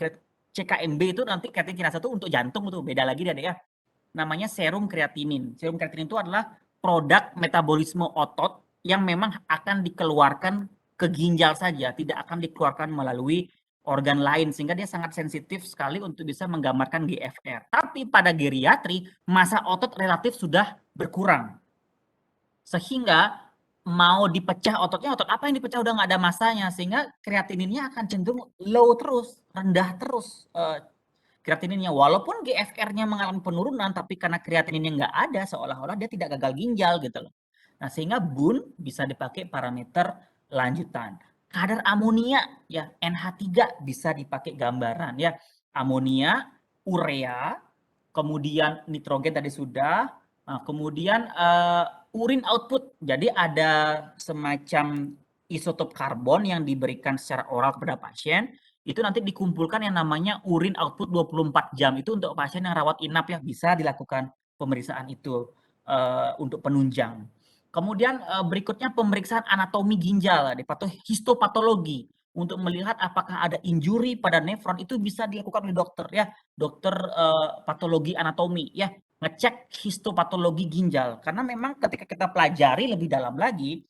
CKMB itu nanti kreatinin kinase itu untuk jantung itu beda lagi ya. Namanya serum kreatinin. Serum kreatinin itu adalah produk metabolisme otot yang memang akan dikeluarkan ke ginjal saja, tidak akan dikeluarkan melalui organ lain, sehingga dia sangat sensitif sekali untuk bisa menggambarkan GFR. Tapi pada geriatri, massa otot relatif sudah berkurang. Sehingga mau dipecah ototnya, otot apa yang dipecah udah nggak ada masanya, sehingga kreatininnya akan cenderung low terus, rendah terus kreatininnya. Walaupun GFR-nya mengalami penurunan, tapi karena kreatininnya nggak ada, seolah-olah dia tidak gagal ginjal gitu loh. Nah, sehingga BUN bisa dipakai parameter lanjutan. Kadar amonia ya, NH3 bisa dipakai gambaran ya. Amonia, urea, kemudian nitrogen tadi sudah, nah, kemudian urin output. Jadi ada semacam isotop karbon yang diberikan secara oral kepada pasien, itu nanti dikumpulkan yang namanya urin output 24 jam. Itu untuk pasien yang rawat inap ya, bisa dilakukan pemeriksaan itu untuk penunjang. Kemudian berikutnya pemeriksaan anatomi ginjal, atau histopatologi untuk melihat apakah ada injury pada nefron, itu bisa dilakukan oleh dokter ya, dokter patologi anatomi ya, ngecek histopatologi ginjal. Karena memang ketika kita pelajari lebih dalam lagi,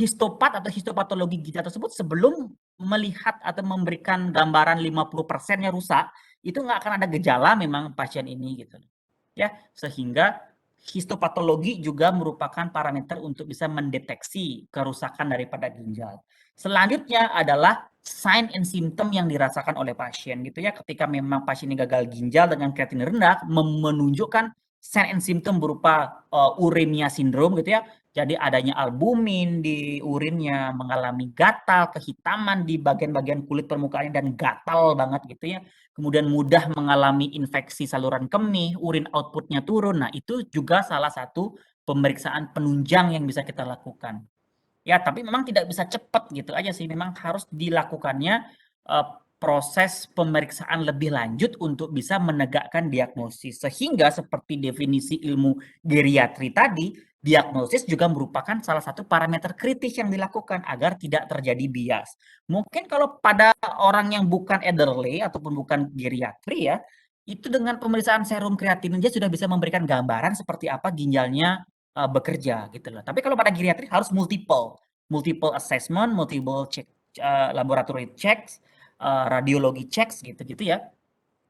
histopat atau histopatologi ginjal tersebut sebelum melihat atau memberikan gambaran 50%-nya rusak, itu nggak akan ada gejala memang pasien ini gitu. Ya, sehingga histopatologi juga merupakan parameter untuk bisa mendeteksi kerusakan daripada ginjal. Selanjutnya adalah sign and symptom yang dirasakan oleh pasien gitu ya. Ketika memang pasien ini gagal ginjal dengan kreatinin rendah, menunjukkan sign and symptom berupa uremia syndrome gitu ya. Jadi adanya albumin di urinnya, mengalami gatal, kehitaman di bagian-bagian kulit permukaannya dan gatal banget gitu ya. Kemudian mudah mengalami infeksi saluran kemih, urin outputnya turun. Nah, itu juga salah satu pemeriksaan penunjang yang bisa kita lakukan. Ya, tapi memang tidak bisa cepat gitu aja sih. Memang harus dilakukannya proses pemeriksaan lebih lanjut untuk bisa menegakkan diagnosis. Sehingga seperti definisi ilmu geriatri tadi, diagnosis juga merupakan salah satu parameter kritis yang dilakukan agar tidak terjadi bias. Mungkin kalau pada orang yang bukan elderly ataupun bukan geriatri ya, itu dengan pemeriksaan serum kreatinin dia sudah bisa memberikan gambaran seperti apa ginjalnya bekerja gitu loh. Tapi kalau pada geriatri harus multiple assessment, multiple check, laboratory checks, radiologi checks gitu-gitu ya,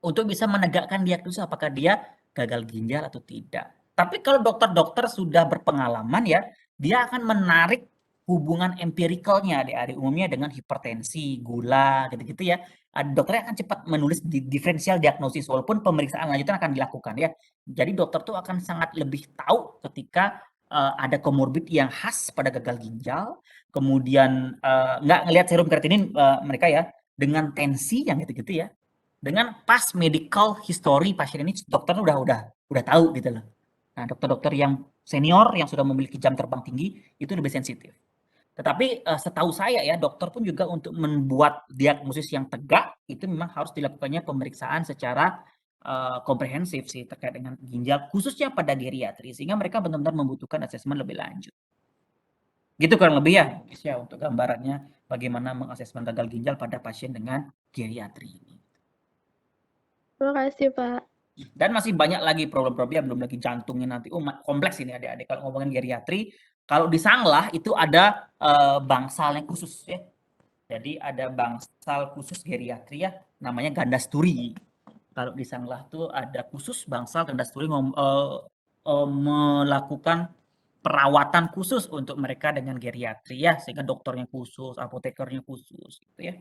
untuk bisa menegakkan diagnosis apakah dia gagal ginjal atau tidak. Tapi kalau dokter-dokter sudah berpengalaman ya, dia akan menarik hubungan empiricalnya adik-adik umumnya dengan hipertensi, gula, gitu-gitu ya. Dokternya akan cepat menulis diferensial diagnosis walaupun pemeriksaan lanjutan akan dilakukan ya. Jadi dokter tuh akan sangat lebih tahu ketika ada komorbid yang khas pada gagal ginjal, kemudian nggak ngelihat serum kreatinin mereka ya, dengan tensi yang gitu-gitu ya, dengan past medical history pasien ini dokter udah tahu gitu loh. Nah, dokter-dokter yang senior yang sudah memiliki jam terbang tinggi itu lebih sensitif. Tetapi setahu saya ya dokter pun juga untuk membuat diagnosis yang tegak itu memang harus dilakukannya pemeriksaan secara komprehensif sih terkait dengan ginjal khususnya pada geriatri sehingga mereka benar-benar membutuhkan asesmen lebih lanjut. Gitu kurang lebih ya untuk gambarannya bagaimana mengasesmen gagal ginjal pada pasien dengan geriatri ini. Terima kasih, Pak. Dan masih banyak lagi problem-problem, belum lagi jantungnya nanti. Kompleks ini adik-adik. Kalau ngomongin geriatri, kalau di Sanglah itu ada bangsalnya khusus ya. Jadi ada bangsal khusus geriatri ya, namanya Gandasturi. Kalau di Sanglah tuh ada khusus bangsal Gandasturi melakukan perawatan khusus untuk mereka dengan geriatri ya, sehingga dokternya khusus, apotekernya khusus gitu ya.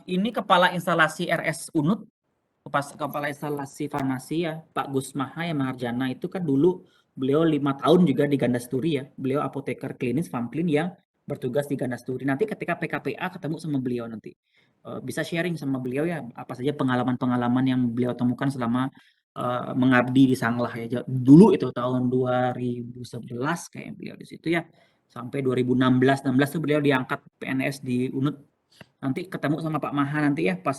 Ini kepala instalasi RS Unut, kepala instalasi farmasi ya, Pak Gusmaha yang Maharjana itu kan dulu beliau 5 tahun juga di Gandasturi ya. Beliau apoteker klinis Famklin yang bertugas di Gandasturi. Nanti ketika PKPA ketemu sama beliau nanti. Bisa sharing sama beliau ya apa saja pengalaman-pengalaman yang beliau temukan selama mengabdi di Sanglah ya. Dulu itu tahun 2011 kayak beliau di situ ya. Sampai 2016 tuh beliau diangkat PNS di Unut. Nanti ketemu sama Pak Maha nanti ya pas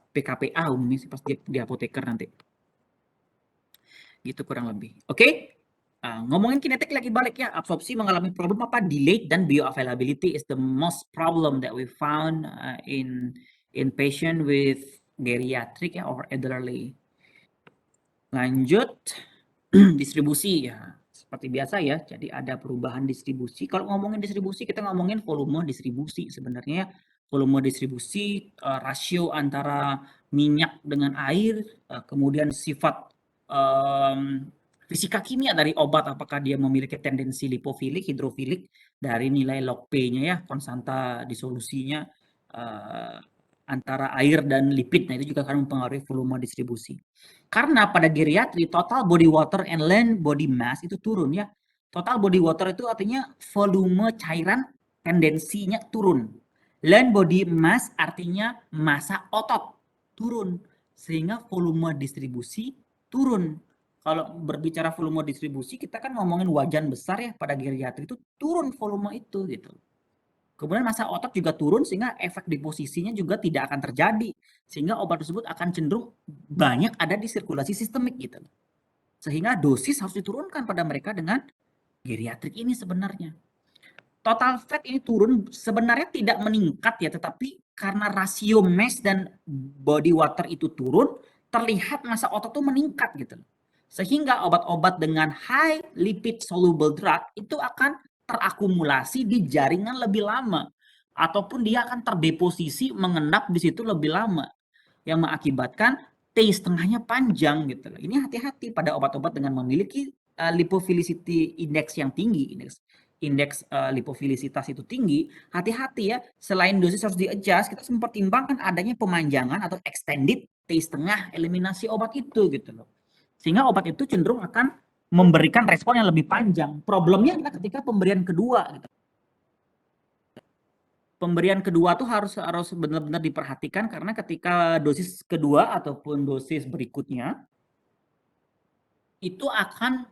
PKPA umumnya sih pas di apoteker nanti. Gitu kurang lebih. Oke. Ngomongin kinetik lagi balik ya. Absorpsi mengalami problem apa? Delayed dan bioavailability is the most problem that we found in patient with geriatric ya, or elderly. Lanjut. Distribusi ya. Seperti biasa ya. Jadi ada perubahan distribusi. Kalau ngomongin distribusi kita ngomongin volume distribusi sebenarnya. Volume distribusi, rasio antara minyak dengan air, kemudian sifat fisika kimia dari obat, apakah dia memiliki tendensi lipofilik, hidrofilik, dari nilai log P-nya ya, konstanta disolusinya antara air dan lipid. Nah, itu juga akan mempengaruhi volume distribusi. Karena pada geriatri, total body water and land body mass itu turun ya. Total body water itu artinya volume cairan tendensinya turun. Land body mass artinya massa otot turun, sehingga volume distribusi turun. Kalau berbicara volume distribusi, kita kan ngomongin wajan besar ya, pada geriatri itu turun volume itu gitu. Kemudian massa otot juga turun sehingga efek deposisinya juga tidak akan terjadi, sehingga obat tersebut akan cenderung banyak ada di sirkulasi sistemik gitu. Sehingga dosis harus diturunkan pada mereka dengan geriatrik ini sebenarnya. Total fat ini turun sebenarnya tidak meningkat ya, tetapi karena rasio mass dan body water itu turun, terlihat massa otot itu meningkat gitu. Sehingga obat-obat dengan high lipid soluble drug itu akan terakumulasi di jaringan lebih lama, ataupun dia akan terdeposisi mengendap di situ lebih lama, yang mengakibatkan T-setengahnya panjang gitu loh. Ini hati-hati pada obat-obat dengan memiliki lipophilicity index yang tinggi, indeks lipofilisitas itu tinggi, hati-hati ya. Selain dosis harus di-adjust, kita harus mempertimbangkan adanya pemanjangan atau extended T-setengah eliminasi obat itu gitu loh. Sehingga obat itu cenderung akan memberikan respon yang lebih panjang. Problemnya adalah ketika pemberian kedua gitu. Pemberian kedua tuh harus benar-benar diperhatikan karena ketika dosis kedua ataupun dosis berikutnya itu akan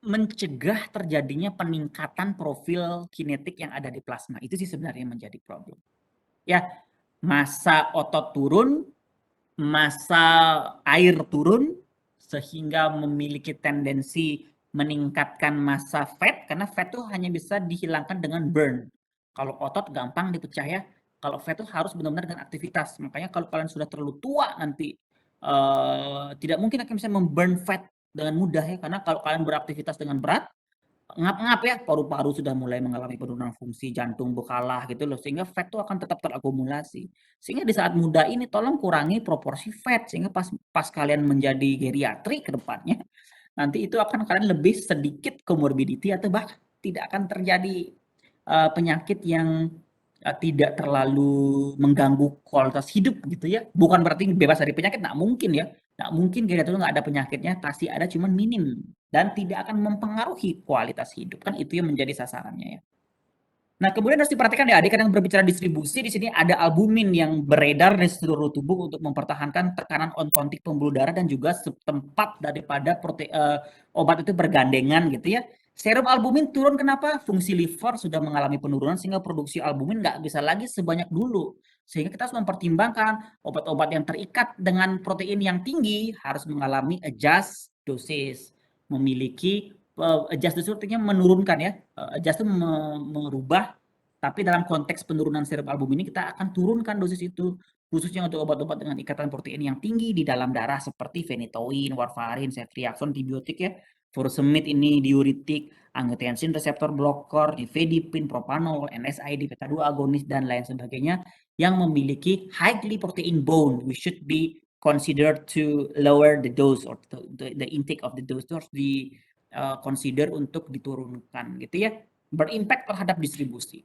mencegah terjadinya peningkatan profil kinetik yang ada di plasma. Itu sih sebenarnya menjadi problem. Ya, massa otot turun, massa air turun, sehingga memiliki tendensi meningkatkan massa fat, karena fat itu hanya bisa dihilangkan dengan burn. Kalau otot gampang dipecah ya, kalau fat itu harus benar-benar dengan aktivitas. Makanya kalau kalian sudah terlalu tua nanti, tidak mungkin akan bisa memburn fat dengan mudah ya, karena kalau kalian beraktivitas dengan berat, ngap-ngap ya, paru-paru sudah mulai mengalami penurunan fungsi, jantung berkalah gitu loh, sehingga fat itu akan tetap terakumulasi. Sehingga di saat muda ini tolong kurangi proporsi fat, sehingga pas kalian menjadi geriatri ke depannya, nanti itu akan kalian lebih sedikit comorbidity atau bahkan tidak akan terjadi penyakit yang tidak terlalu mengganggu kualitas hidup gitu ya. Bukan berarti bebas dari penyakit, nggak mungkin ya. Nggak mungkin geriatri itu nggak ada penyakitnya, pasti ada, cuman minim dan tidak akan mempengaruhi kualitas hidup, kan itu yang menjadi sasarannya ya. Nah, kemudian harus diperhatikan ya adik, kadang berbicara distribusi, di sini ada albumin yang beredar di seluruh tubuh untuk mempertahankan tekanan onkontik pembuluh darah dan juga tempat daripada obat itu bergandengan gitu ya. Serum albumin turun kenapa? Fungsi liver sudah mengalami penurunan sehingga produksi albumin nggak bisa lagi sebanyak dulu. Sehingga kita harus mempertimbangkan obat-obat yang terikat dengan protein yang tinggi harus mengalami adjust dosis, memiliki adjust itu artinya menurunkan ya. Adjust itu merubah, tapi dalam konteks penurunan serum albumin ini kita akan turunkan dosis itu, khususnya untuk obat-obat dengan ikatan protein yang tinggi di dalam darah seperti phenytoin, warfarin, ceftriaxone, antibiotik ya, furosemide ini diuretik, angiotensin reseptor blocker, nifedipine, propanol, NSAID, beta 2 agonis dan lain sebagainya yang memiliki highly protein bound. We should be considered to lower the dose or the intake of the dose, harus di consider untuk diturunkan gitu ya, berimpact terhadap distribusi.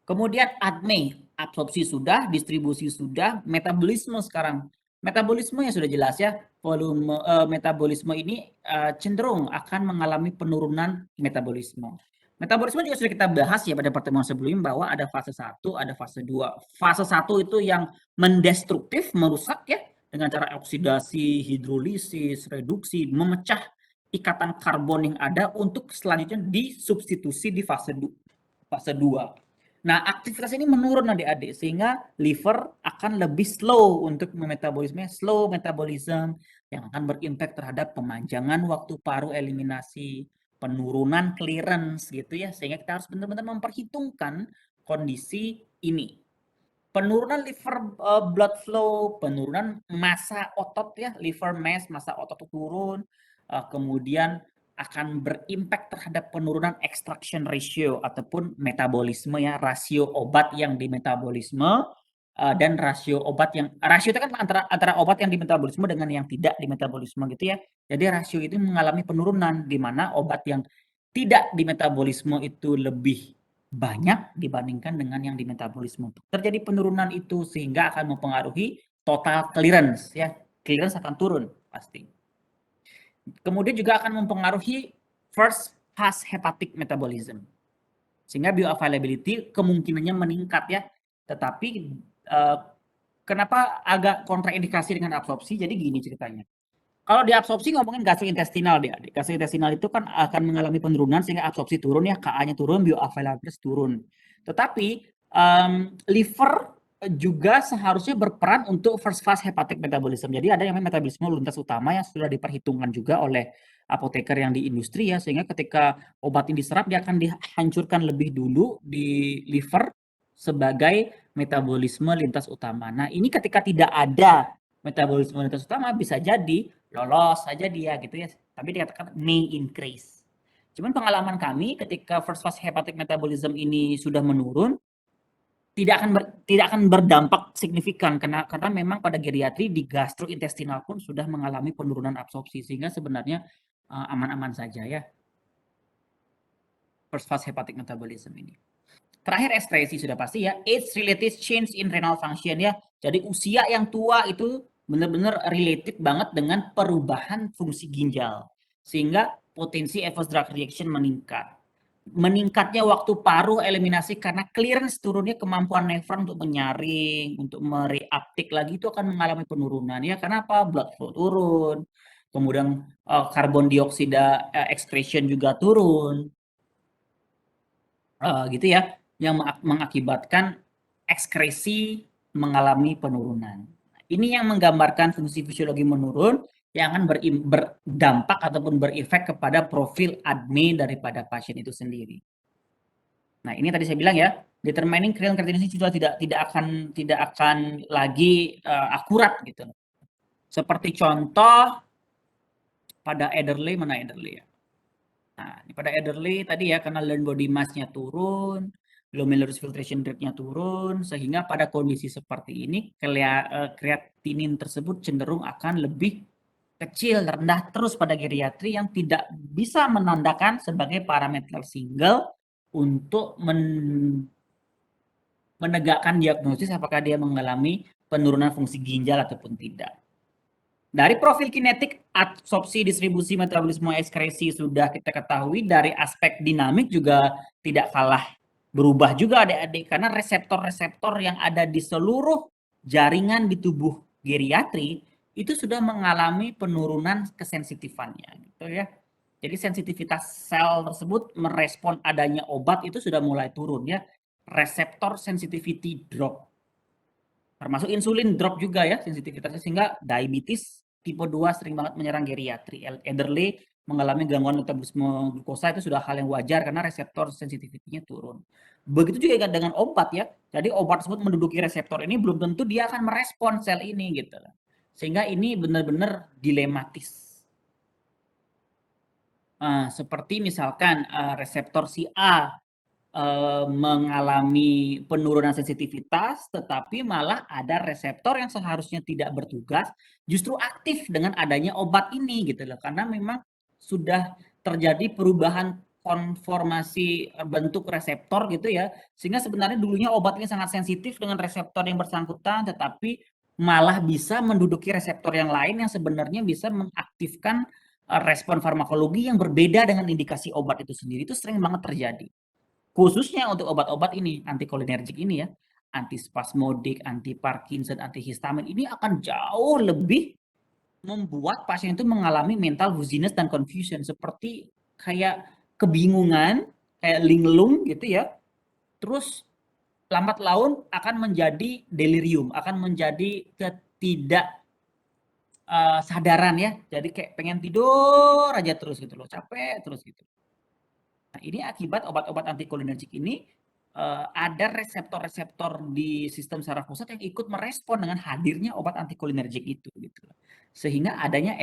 Kemudian ADME, absorpsi sudah, distribusi sudah, metabolisme sekarang. Metabolisme yang sudah jelas ya, volume metabolisme ini cenderung akan mengalami penurunan metabolisme. Metabolisme juga sudah kita bahas ya pada pertemuan sebelumnya bahwa ada fase 1, ada fase 2. Fase 1 itu yang mendestruktif, merusak ya, dengan cara oksidasi, hidrolisis, reduksi, memecah ikatan karbon yang ada untuk selanjutnya disubstitusi di fase 2. Nah, aktivitas ini menurun adik-adik sehingga liver akan lebih slow untuk memetabolisme, slow metabolism yang akan berimpact terhadap pemanjangan waktu paru eliminasi, penurunan clearance gitu ya, sehingga kita harus benar-benar memperhitungkan kondisi ini. Penurunan liver blood flow, penurunan massa otot ya, liver mass, massa otot turun, kemudian akan berimpact terhadap penurunan extraction ratio ataupun metabolisme ya, rasio obat yang di metabolisme dan rasio obat yang rasio itu kan antara obat yang di metabolisme dengan yang tidak di metabolisme gitu ya. Jadi rasio itu mengalami penurunan di mana obat yang tidak di metabolisme itu lebih banyak dibandingkan dengan yang di metabolisme. Terjadi penurunan itu sehingga akan mempengaruhi total clearance ya. Clearance akan turun pasti. Kemudian juga akan mempengaruhi first pass hepatic metabolism. Sehingga bioavailability kemungkinannya meningkat ya. Tetapi kenapa agak kontraindikasi dengan absorpsi? Jadi gini ceritanya. Kalau di absorpsi ngomongin gastrointestinal dia. Gastrointestinal itu kan akan mengalami penurunan sehingga absorpsi turun ya, Ka-nya turun, bioavailability turun. Tetapi liver juga seharusnya berperan untuk first fast hepatic metabolism. Jadi ada yang namanya metabolisme lintas utama yang sudah diperhitungkan juga oleh apoteker yang di industri ya, sehingga ketika obat ini diserap dia akan dihancurkan lebih dulu di liver sebagai metabolisme lintas utama. Nah, ini ketika tidak ada metabolisme lintas utama bisa jadi lolos saja dia gitu ya. Tapi dikatakan may increase. Cuman pengalaman kami ketika first fast hepatic metabolism ini sudah menurun, tidak akan berdampak signifikan karena memang pada geriatri di gastrointestinal pun sudah mengalami penurunan absorpsi sehingga sebenarnya aman-aman saja ya. First fast hepatic metabolism ini. Terakhir ekskresi sudah pasti ya, age related change in renal function ya. Jadi usia yang tua itu benar-benar related banget dengan perubahan fungsi ginjal. Sehingga potensi adverse drug reaction meningkat. Meningkatnya waktu paruh eliminasi karena clearance turunnya kemampuan nefron untuk menyaring, untuk mereuptake lagi itu akan mengalami penurunan ya. Kenapa? Blood flow turun. Kemudian karbon dioksida excretion juga turun. Gitu ya, yang mengakibatkan ekskresi mengalami penurunan. Ini yang menggambarkan fungsi fisiologi menurun yang akan berdampak ataupun berefek kepada profil ADME daripada pasien itu sendiri. Nah, ini tadi saya bilang ya, determining creatinine sudah tidak akan lagi akurat gitu. Seperti contoh pada Ederle, mana Ederle ya? Nah, pada Ederle tadi ya karena lean body mass-nya turun, glomerular filtration rate-nya turun, sehingga pada kondisi seperti ini kreatinin tersebut cenderung akan lebih kecil, rendah terus pada geriatri yang tidak bisa menandakan sebagai parameter single untuk menegakkan diagnosis apakah dia mengalami penurunan fungsi ginjal ataupun tidak. Dari profil kinetik, absorpsi, distribusi, metabolisme, ekskresi sudah kita ketahui. Dari aspek dinamik juga tidak kalah berubah juga adik-adik. Karena reseptor-reseptor yang ada di seluruh jaringan di tubuh geriatri itu sudah mengalami penurunan kesensitifannya. Gitu ya. Jadi sensitivitas sel tersebut merespon adanya obat itu sudah mulai turun ya. Reseptor sensitivity drop. Termasuk insulin drop juga ya sensitivitasnya sehingga diabetes tipe 2 sering banget menyerang geriatri. Elderly mengalami gangguan metabolisme glukosa itu sudah hal yang wajar karena reseptor sensitivitinya turun. Begitu juga dengan obat ya. Jadi obat tersebut menduduki reseptor ini belum tentu dia akan merespon sel ini gitu. Sehingga ini benar-benar dilematis. Seperti misalkan reseptor si A mengalami penurunan sensitivitas, tetapi malah ada reseptor yang seharusnya tidak bertugas, justru aktif dengan adanya obat ini gitu loh. Karena memang sudah terjadi perubahan konformasi bentuk reseptor gitu ya, sehingga sebenarnya dulunya obat ini sangat sensitif dengan reseptor yang bersangkutan, tetapi malah bisa menduduki reseptor yang lain yang sebenarnya bisa mengaktifkan respon farmakologi yang berbeda dengan indikasi obat itu sendiri. Itu sering banget terjadi. Khususnya untuk obat-obat ini, antikolinergik ini ya, antispasmodik, anti Parkinson, antihistamin, ini akan jauh lebih membuat pasien itu mengalami mental dizziness dan confusion, seperti kayak kebingungan, kayak linglung gitu ya. Terus lambat laun akan menjadi delirium, akan menjadi ketidak sadaran ya. Jadi kayak pengen tidur aja terus gitu loh, capek terus gitu. Nah, ini akibat obat-obat antikolinergik ini ada reseptor-reseptor di sistem saraf pusat yang ikut merespon dengan hadirnya obat antikolinergik itu gitu. Sehingga adanya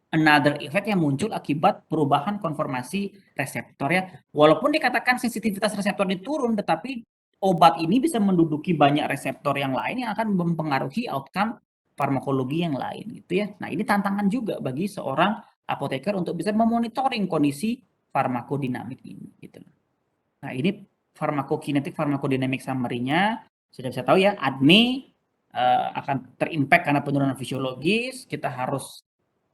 another effect yang muncul akibat perubahan konformasi reseptor ya. Walaupun dikatakan sensitivitas reseptor ini turun, tetapi obat ini bisa menduduki banyak reseptor yang lain yang akan mempengaruhi outcome farmakologi yang lain gitu ya. Nah, ini tantangan juga bagi seorang apoteker untuk bisa memonitoring kondisi farmakodinamik ini gitu. Nah, ini farmakokinetik farmakodinamik summary-nya sudah bisa tahu ya, ADME akan terimpact karena penurunan fisiologis, kita harus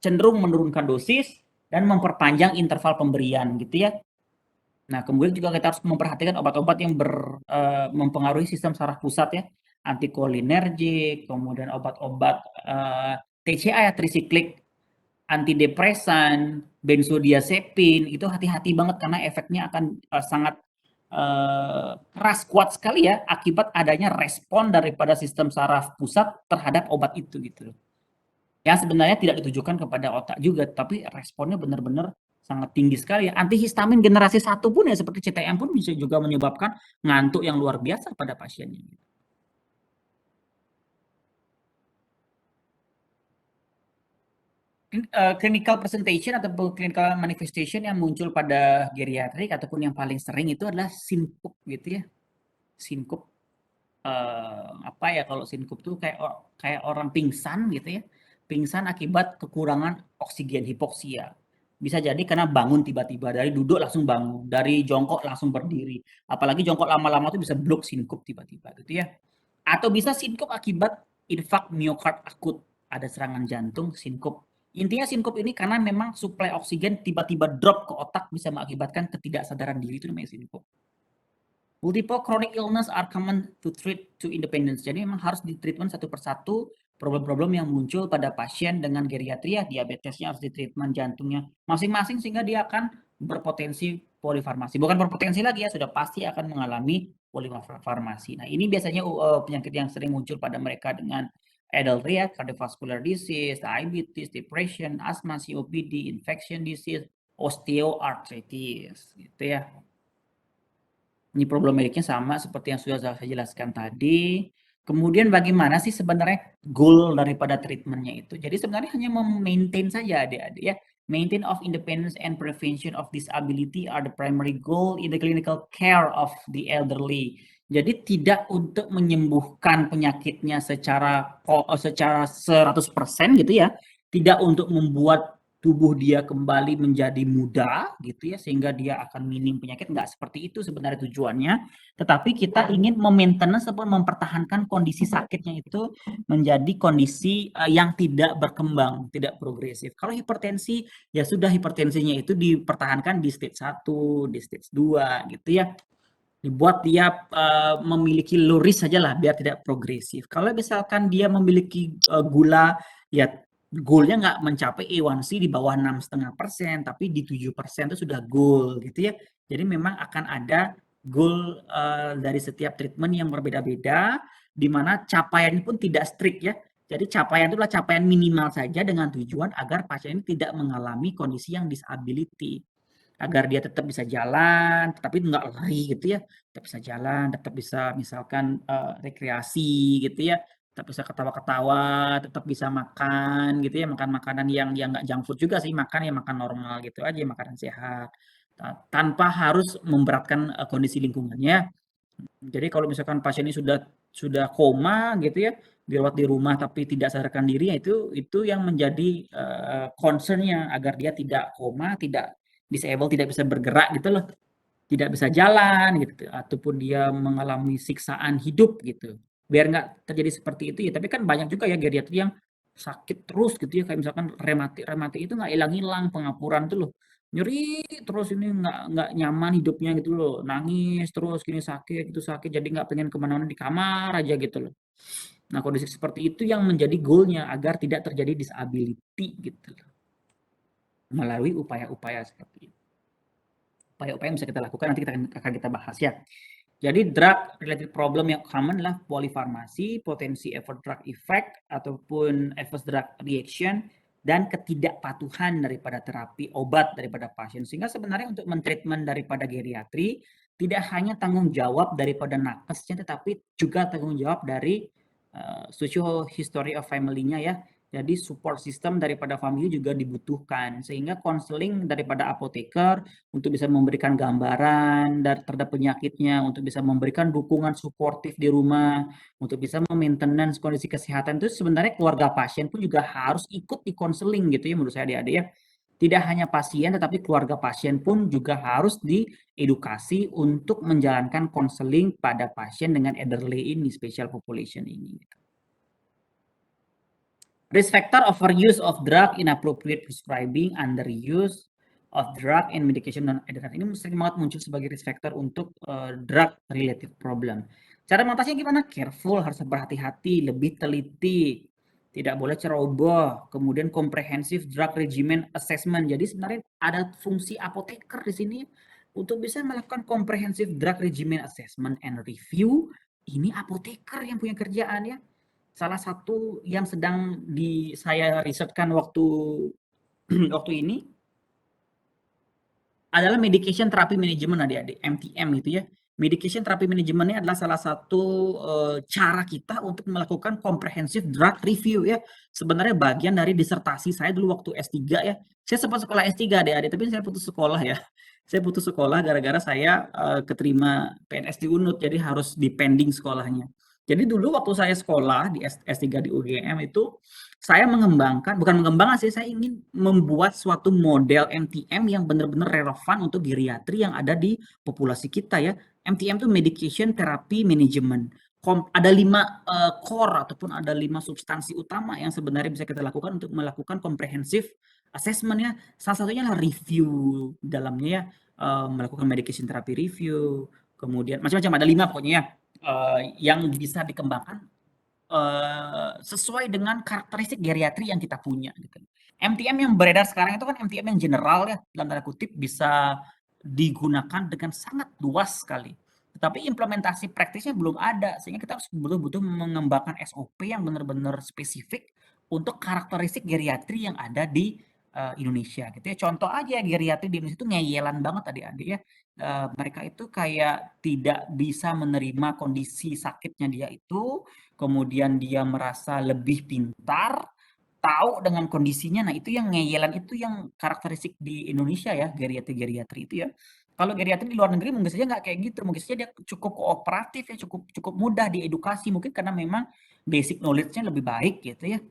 cenderung menurunkan dosis dan memperpanjang interval pemberian gitu ya. Nah, kemudian juga kita harus memperhatikan obat-obat yang mempengaruhi sistem saraf pusat ya, antikolinergik, kemudian obat-obat TCA ya, trisiklik, antidepresan, benzodiazepin, itu hati-hati banget karena efeknya akan sangat keras, kuat sekali ya akibat adanya respon daripada sistem saraf pusat terhadap obat itu gitu. Yang sebenarnya tidak ditujukan kepada otak juga, tapi responnya benar-benar sangat tinggi sekali ya. Antihistamin generasi 1 pun ya seperti CTM pun bisa juga menyebabkan ngantuk yang luar biasa pada pasiennya. Clinical presentation atau clinical manifestation yang muncul pada geriatrik ataupun yang paling sering itu adalah sinkup gitu ya. Sinkup. apa ya, kalau sinkup tuh kayak orang pingsan gitu ya, pingsan akibat kekurangan oksigen, hipoksia. Bisa jadi karena bangun tiba-tiba, dari duduk langsung bangun, dari jongkok langsung berdiri. Apalagi jongkok lama-lama tuh bisa blok sinkup tiba-tiba gitu ya. Atau bisa sinkup akibat infark miokard akut, ada serangan jantung sinkup. Intinya sinkup ini karena memang suplai oksigen tiba-tiba drop ke otak bisa mengakibatkan ketidaksadaran diri, itu namanya sinkup. Multiple chronic illness are common to treat to independence. Jadi memang harus ditreatment satu persatu problem-problem yang muncul pada pasien dengan geriatria, diabetesnya harus ditreatment, jantungnya masing-masing, sehingga dia akan berpotensi polifarmasi. Bukan berpotensi lagi ya, sudah pasti akan mengalami polifarmasi. Nah, ini biasanya penyakit yang sering muncul pada mereka dengan adult ya, cardiovascular disease, diabetes, depression, asthma, COPD, infection disease, osteoarthritis, gitu ya. Ini problem mediknya sama seperti yang sudah saya jelaskan tadi. Kemudian bagaimana sih sebenarnya goal daripada treatmentnya itu? Jadi sebenarnya hanya memaintain saja adik-adik ya. Maintain of independence and prevention of disability are the primary goal in the clinical care of the elderly. Jadi tidak untuk menyembuhkan penyakitnya secara 100% gitu ya. Tidak untuk membuat tubuh dia kembali menjadi muda gitu ya, sehingga dia akan minim penyakit, nggak seperti itu sebenarnya tujuannya. Tetapi kita ingin memaintenance atau mempertahankan kondisi sakitnya itu menjadi kondisi yang tidak berkembang, tidak progresif. Kalau hipertensi ya sudah, hipertensinya itu dipertahankan di stage 1, di stage 2 gitu ya. Dibuat dia memiliki low risk saja lah biar tidak progresif. Kalau misalkan dia memiliki gula, ya goalnya nggak mencapai A1C di bawah 6,5%, tapi di 7% itu sudah goal gitu ya. Jadi memang akan ada goal dari setiap treatment yang berbeda-beda, di mana capaian pun tidak strict ya. Jadi capaian itu adalah capaian minimal saja dengan tujuan agar pasien ini tidak mengalami kondisi yang disability. Agar dia tetap bisa jalan, tapi nggak lari gitu ya, tetap bisa jalan, tetap bisa misalkan rekreasi gitu ya, tetap bisa ketawa-ketawa, tetap bisa makan gitu ya, makan makanan yang nggak junk food juga sih, makan ya makan normal gitu aja, makanan sehat, tanpa harus memberatkan kondisi lingkungannya. Jadi kalau misalkan pasien ini sudah koma gitu ya, dirawat di rumah tapi tidak sadarkan diri, ya itu yang menjadi concern-nya, agar dia tidak koma, tidak disable, tidak bisa bergerak gitu loh, tidak bisa jalan gitu, ataupun dia mengalami siksaan hidup gitu. Biar nggak terjadi seperti itu ya. Tapi kan banyak juga ya geriatri yang sakit terus gitu ya, kayak misalkan rematik itu nggak hilang-hilang, pengapuran tuh loh, nyeri terus, ini nggak nyaman hidupnya gitu loh, nangis terus, gini sakit, itu sakit, jadi nggak pengen kemana-mana, di kamar aja gitu loh. Nah, kondisi seperti itu yang menjadi goalnya agar tidak terjadi disability gitu loh, melalui upaya-upaya seperti itu. Upaya-upaya yang bisa kita lakukan nanti akan kita bahas ya. Jadi drug related problem yang common adalah polifarmasi, potensi adverse drug effect ataupun adverse drug reaction, dan ketidakpatuhan daripada terapi obat daripada pasien. Sehingga sebenarnya untuk mentreatment daripada geriatri tidak hanya tanggung jawab daripada nakesnya, tetapi juga tanggung jawab dari social history of family-nya ya. Jadi support system daripada family juga dibutuhkan, sehingga konseling daripada apoteker untuk bisa memberikan gambaran terhadap penyakitnya, untuk bisa memberikan dukungan suportif di rumah, untuk bisa memaintenance kondisi kesehatan, itu sebenarnya keluarga pasien pun juga harus ikut di konseling gitu ya, menurut saya adik-adik ya. Tidak hanya pasien tetapi keluarga pasien pun juga harus diedukasi untuk menjalankan konseling pada pasien dengan elderly ini, special population ini. Risk factor overuse of drug, inappropriate prescribing, underuse of drug and medication non-adherence. Ini sering banget muncul sebagai risk factor untuk drug related problem. Cara mengatasinya gimana? Careful, harus berhati-hati, lebih teliti, tidak boleh ceroboh. Kemudian comprehensive drug regimen assessment. Jadi sebenarnya ada fungsi apoteker di sini untuk bisa melakukan comprehensive drug regimen assessment and review. Ini apoteker yang punya kerjaan ya. Salah satu yang sedang saya risetkan waktu ini adalah medication therapy management adik-adik, MTM gitu ya. Medication therapy management ini adalah salah satu cara kita untuk melakukan comprehensive drug review ya. Sebenarnya bagian dari disertasi saya dulu waktu S3 ya. Saya sempat sekolah S3 adik-adik, tapi saya putus sekolah ya. Saya putus sekolah gara-gara saya keterima PNS di UNUD, jadi harus dipending sekolahnya. Jadi dulu waktu saya sekolah di S3 di UGM itu, saya bukan mengembangkan sih, saya ingin membuat suatu model MTM yang benar-benar relevan untuk geriatri yang ada di populasi kita ya. MTM itu Medication Therapy Management. Ada 5 core ataupun ada 5 substansi utama yang sebenarnya bisa kita lakukan untuk melakukan comprehensive assessment ya. Salah satunya adalah review dalamnya ya, melakukan medication therapy review, kemudian macam-macam ada 5 pokoknya ya. Yang bisa dikembangkan sesuai dengan karakteristik geriatri yang kita punya gitu. MTM yang beredar sekarang itu kan MTM yang general ya, dalam tanda kutip bisa digunakan dengan sangat luas sekali. Tetapi implementasi praktisnya belum ada, sehingga kita harus betul-betul mengembangkan SOP yang benar-benar spesifik untuk karakteristik geriatri yang ada di Indonesia gitu ya. Contoh aja geriatri di Indonesia itu ngeyelan banget adik-adik ya. Mereka itu kayak tidak bisa menerima kondisi sakitnya dia itu, kemudian dia merasa lebih pintar, tahu dengan kondisinya. Nah, itu yang ngeyelan itu yang karakteristik di Indonesia ya, geriatri-geriatri itu ya. Kalau geriatri di luar negeri mungkin saja nggak kayak gitu, mungkin saja dia cukup kooperatif ya, cukup cukup mudah diedukasi, mungkin karena memang basic knowledge-nya lebih baik gitu ya.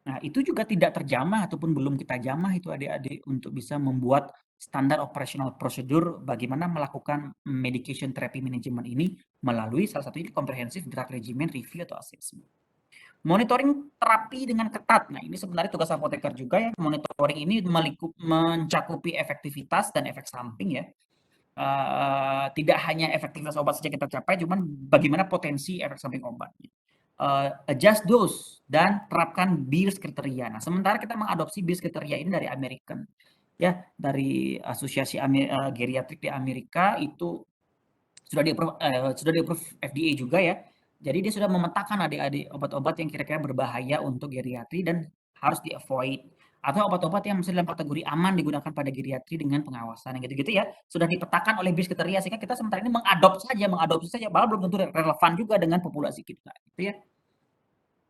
Nah, itu juga tidak terjamah ataupun belum kita jamah itu adik-adik untuk bisa membuat standar operational prosedur bagaimana melakukan medication therapy management ini melalui salah satunya comprehensive drug regimen review atau assessment. Monitoring terapi dengan ketat. Nah, ini sebenarnya tugas apoteker juga ya. Monitoring ini mencakupi efektivitas dan efek samping ya. Tidak hanya efektivitas obat saja kita capai, cuman bagaimana potensi efek samping obatnya. Adjust dose dan terapkan Beers kriteria. Nah, sementara kita mengadopsi Beers kriteria ini dari American ya, dari asosiasi geriatrik di Amerika itu sudah di-approve FDA juga ya. Jadi dia sudah memetakan adik-adik obat-obat yang kira-kira berbahaya untuk geriatri dan harus di-avoid. Atau obat-obat yang masih dalam kategori aman digunakan pada geriatri dengan pengawasan, yang gitu-gitu ya. Sudah dipetakan oleh BIS kriteria sehingga kita sementara ini mengadopsi saja, bahkan belum tentu relevan juga dengan populasi kita, gitu ya.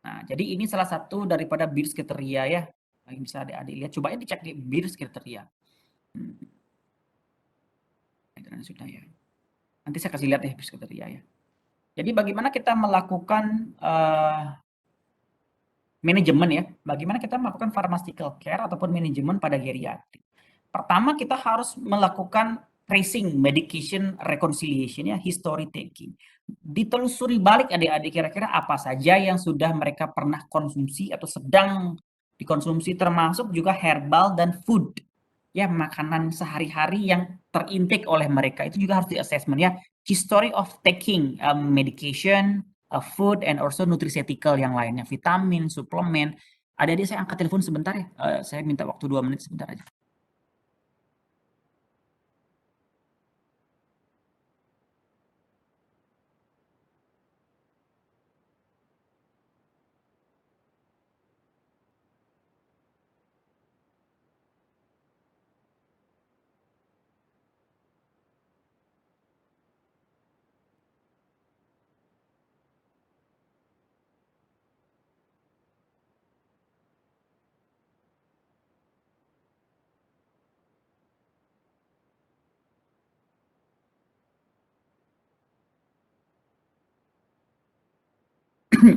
Nah, jadi ini salah satu daripada BIS kriteria ya, yang bisa adik-adik lihat. Coba dicek di BIS kriteria. Sudah ya. Nanti saya kasih lihat deh BIS kriteria ya. Jadi bagaimana kita melakukan manajemen ya, bagaimana kita melakukan pharmaceutical care ataupun manajemen pada geriatri. Pertama kita harus melakukan tracing, medication reconciliation ya, history taking. Ditelusuri balik adik-adik kira-kira apa saja yang sudah mereka pernah konsumsi atau sedang dikonsumsi, termasuk juga herbal dan food. Ya, makanan sehari-hari yang terintake oleh mereka itu juga harus di-assessment ya. History of taking medication, food and also nutraceutical yang lainnya, vitamin, suplemen. Adik-adik saya angkat telepon sebentar ya. Saya minta waktu 2 menit sebentar aja.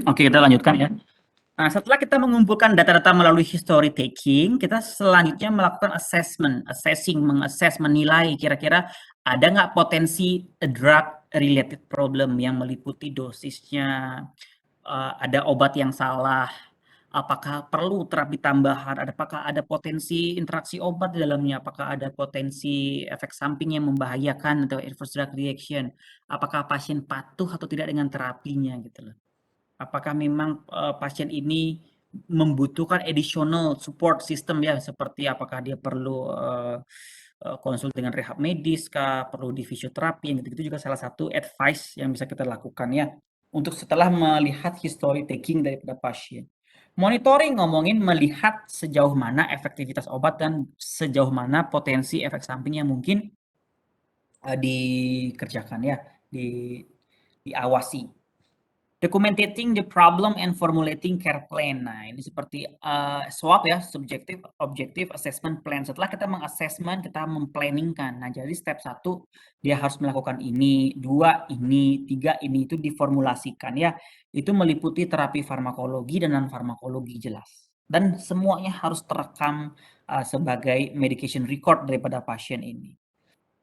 Oke, kita lanjutkan ya. Nah, setelah kita mengumpulkan data-data melalui history taking, kita selanjutnya melakukan mengakses, menilai kira-kira ada nggak potensi drug related problem yang meliputi dosisnya, ada obat yang salah, apakah perlu terapi tambahan, apakah ada potensi interaksi obat di dalamnya, apakah ada potensi efek samping yang membahayakan atau adverse drug reaction, apakah pasien patuh atau tidak dengan terapinya gitu loh. Apakah memang pasien ini membutuhkan additional support system ya, seperti apakah dia perlu konsul dengan rehab medis kah, perlu di fisioterapi, yang gitu-gitu juga salah satu advice yang bisa kita lakukan ya, untuk setelah melihat history taking daripada pasien. Monitoring ngomongin melihat sejauh mana efektivitas obat dan sejauh mana potensi efek samping yang mungkin dikerjakan ya, diawasi. Documenting the problem and formulating care plan. Nah, ini seperti SWOT ya, subjective, objective, assessment plan. Setelah kita mengassessment, kita memplanningkan. Nah, jadi step 1 dia harus melakukan ini, 2 ini, 3 ini, itu diformulasikan ya. Itu meliputi terapi farmakologi dan non farmakologi jelas. Dan semuanya harus terekam sebagai medication record daripada pasien ini.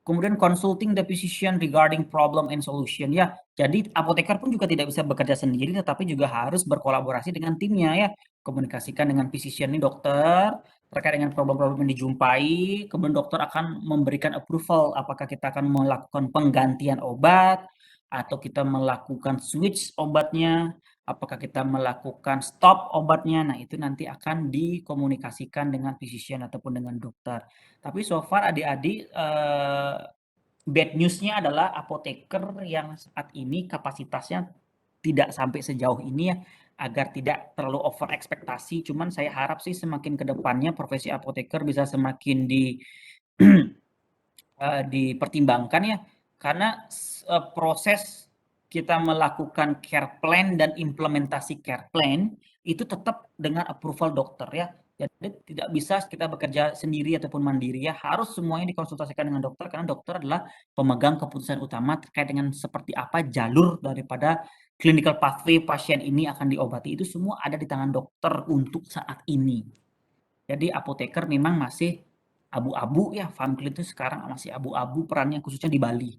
Kemudian consulting the physician regarding problem and solution ya. Jadi apoteker pun juga tidak bisa bekerja sendiri tetapi juga harus berkolaborasi dengan timnya ya. Komunikasikan dengan physician ini dokter terkait dengan problem-problem yang dijumpai, kemudian dokter akan memberikan approval apakah kita akan melakukan penggantian obat atau kita melakukan switch obatnya, apakah kita melakukan stop obatnya. Nah, itu nanti akan dikomunikasikan dengan physician ataupun dengan dokter. Tapi so far adik-adik bad news-nya adalah apoteker yang saat ini kapasitasnya tidak sampai sejauh ini ya, agar tidak terlalu over ekspektasi. Cuman saya harap sih semakin ke depannya profesi apoteker bisa semakin dipertimbangkan ya, karena proses kita melakukan care plan dan implementasi care plan itu tetap dengan approval dokter ya. Jadi tidak bisa kita bekerja sendiri ataupun mandiri ya, harus semuanya dikonsultasikan dengan dokter karena dokter adalah pemegang keputusan utama terkait dengan seperti apa jalur daripada clinical pathway pasien ini akan diobati. Itu semua ada di tangan dokter untuk saat ini. Jadi apoteker memang masih abu-abu ya, FAMCLIN itu sekarang masih abu-abu perannya khususnya di Bali.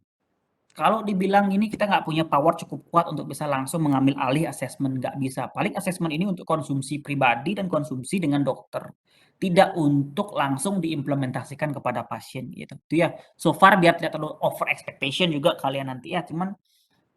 Kalau dibilang ini kita nggak punya power cukup kuat untuk bisa langsung mengambil alih asesmen, nggak bisa. Paling asesmen ini untuk konsumsi pribadi dan konsumsi dengan dokter. Tidak untuk langsung diimplementasikan kepada pasien gitu. Itu ya, so far biar tidak terlalu over expectation juga kalian nanti ya, cuman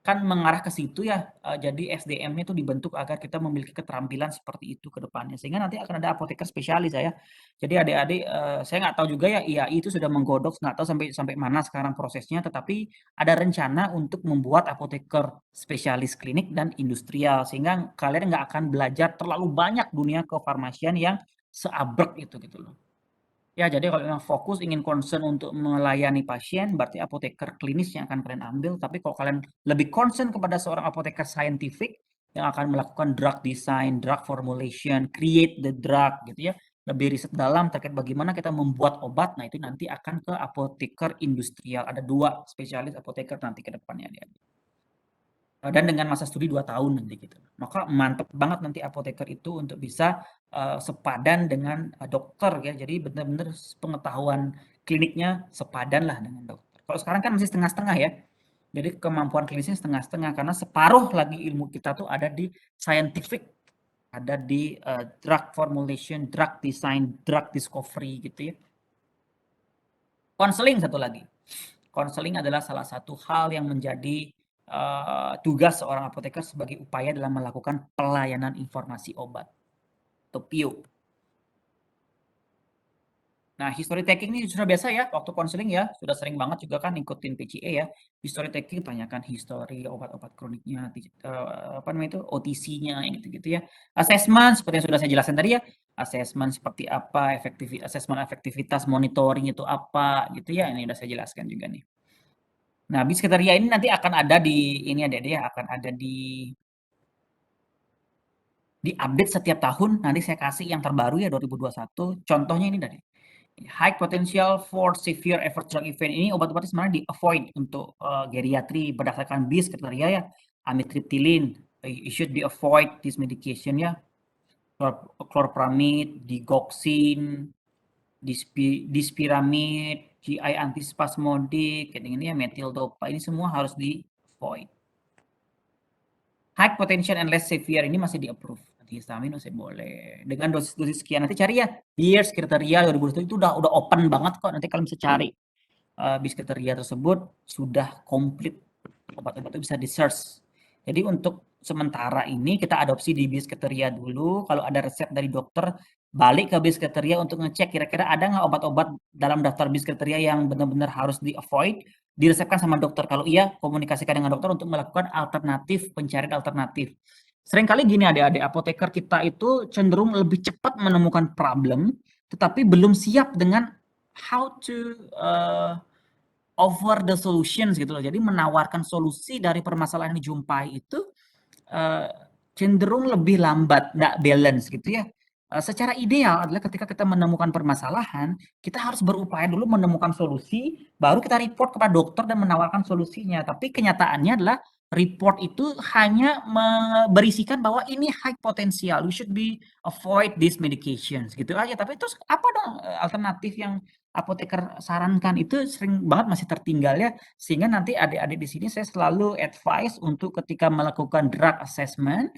kan mengarah ke situ ya, jadi SDM-nya itu dibentuk agar kita memiliki keterampilan seperti itu ke depannya, sehingga nanti akan ada apoteker spesialis ya. Jadi adik-adik, saya nggak tahu juga ya IAI itu sudah menggodok, nggak tahu sampai sampai mana sekarang prosesnya, tetapi ada rencana untuk membuat apoteker spesialis klinik dan industrial, sehingga kalian nggak akan belajar terlalu banyak dunia kefarmasian yang seabrek itu gitu loh. Ya, jadi kalau memang fokus ingin concern untuk melayani pasien, berarti apoteker klinis yang akan kalian ambil. Tapi kalau kalian lebih concern kepada seorang apoteker scientific yang akan melakukan drug design, drug formulation, create the drug gitu ya, lebih riset dalam terkait bagaimana kita membuat obat. Nah, itu nanti akan ke apoteker industrial. Ada 2 spesialis apoteker nanti ke depannya dia. Dan dengan masa studi 2 tahun nanti gitu. Maka mantep banget nanti apoteker itu untuk bisa sepadan dengan dokter ya. Jadi benar-benar pengetahuan kliniknya sepadan lah dengan dokter. Kalau sekarang kan masih setengah-setengah ya. Jadi kemampuan klinisnya setengah-setengah karena separuh lagi ilmu kita tuh ada di scientific, ada di drug formulation, drug design, drug discovery gitu ya. Konseling satu lagi. Konseling adalah salah satu hal yang menjadi tugas seorang apoteker sebagai upaya dalam melakukan pelayanan informasi obat atau PIO. Nah, history taking ini sudah biasa ya, waktu konseling ya, sudah sering banget juga kan ikutin PCA ya. History taking tanyakan history obat-obat kroniknya, apa namanya itu, OTC-nya gitu-gitu ya. Assessment seperti yang sudah saya jelaskan tadi ya, assessment seperti apa, assessment efektivitas monitoring itu apa gitu ya, ini sudah saya jelaskan juga nih. Nah, bis kriteria ini nanti akan ada di ini adik-adik ya, akan ada di update setiap tahun. Nanti saya kasih yang terbaru ya 2021. Contohnya ini tadi. High potential for severe adverse drug event ini obat-obatnya sebenarnya di avoid untuk geriatri berdasarkan BIS kriteria ya. Amitriptyline, you should be avoid this medication ya. Chlorpramide, digoxin, dispiramide, GI antispasmodik, kayak ini ya, metildopa, ini semua harus di avoid. High potential and less severe ini masih di approve. Antihistamin masih boleh. Dengan dosis-dosis sekian nanti cari ya. BIS kriteria 2021 itu udah open banget kok. Nanti kalian bisa cari BIS kriteria tersebut sudah komplit. Obat-obat itu bisa di search. Jadi untuk sementara ini kita adopsi di BIS kriteria dulu. Kalau ada resep dari dokter, balik ke BIS kriteria untuk ngecek kira-kira ada nggak obat-obat dalam daftar BIS kriteria yang benar-benar harus di avoid, diresepkan sama dokter. Kalau iya, komunikasikan dengan dokter untuk melakukan alternatif, pencarian alternatif. Seringkali gini adik-adik, apoteker kita itu cenderung lebih cepat menemukan problem, tetapi belum siap dengan how to offer the solutions gitu loh. Jadi menawarkan solusi dari permasalahan yang dijumpai itu cenderung lebih lambat, nggak balance gitu ya. Secara ideal adalah ketika kita menemukan permasalahan, kita harus berupaya dulu menemukan solusi, baru kita report kepada dokter dan menawarkan solusinya. Tapi kenyataannya adalah report itu hanya berisikan bahwa ini high potensial, we should be avoid these medications gitu aja. Tapi terus apa dong alternatif yang apoteker sarankan? Itu sering banget masih tertinggal ya. Sehingga nanti adik-adik di sini saya selalu advice untuk ketika melakukan drug assessment,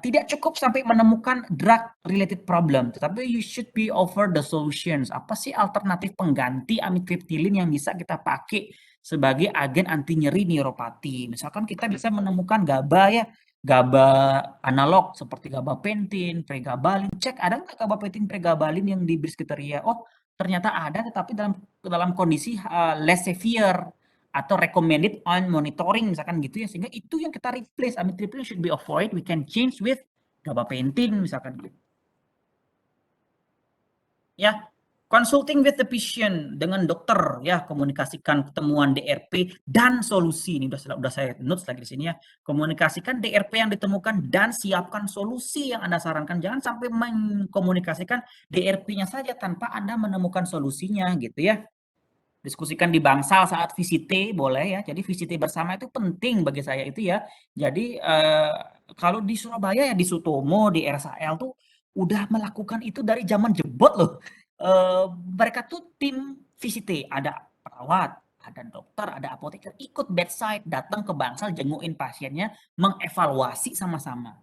tidak cukup sampai menemukan drug related problem, tetapi you should be offer the solutions. Apa sih alternatif pengganti amitriptyline yang bisa kita pakai sebagai agen anti nyeri neuropati? Misalkan kita bisa menemukan GABA ya, GABA analog seperti gabapentin, pregabalin. Cek ada nggak gabapentin, pregabalin yang di Brisketeria? Oh, ternyata ada, tetapi dalam kondisi less severe atau recommended on monitoring misalkan gitu ya, sehingga itu yang kita replace. Amitriptyline should be avoid, we can change with gabapentin misalkan gitu. Ya, consulting with the patient dengan dokter ya, komunikasikan ketemuan DRP dan solusi. Ini udah saya notes lagi di sini ya. Komunikasikan DRP yang ditemukan dan siapkan solusi yang Anda sarankan. Jangan sampai mengkomunikasikan DRP-nya saja tanpa Anda menemukan solusinya gitu ya. Diskusikan di bangsal saat VCT boleh ya. Jadi VCT bersama itu penting bagi saya itu ya. Jadi kalau di Surabaya ya di Sutomo, di RSAL tuh udah melakukan itu dari zaman jebot loh. Mereka tuh tim VCT, ada perawat, ada dokter, ada apoteker ikut bedside, datang ke bangsal jenguin pasiennya, mengevaluasi sama-sama.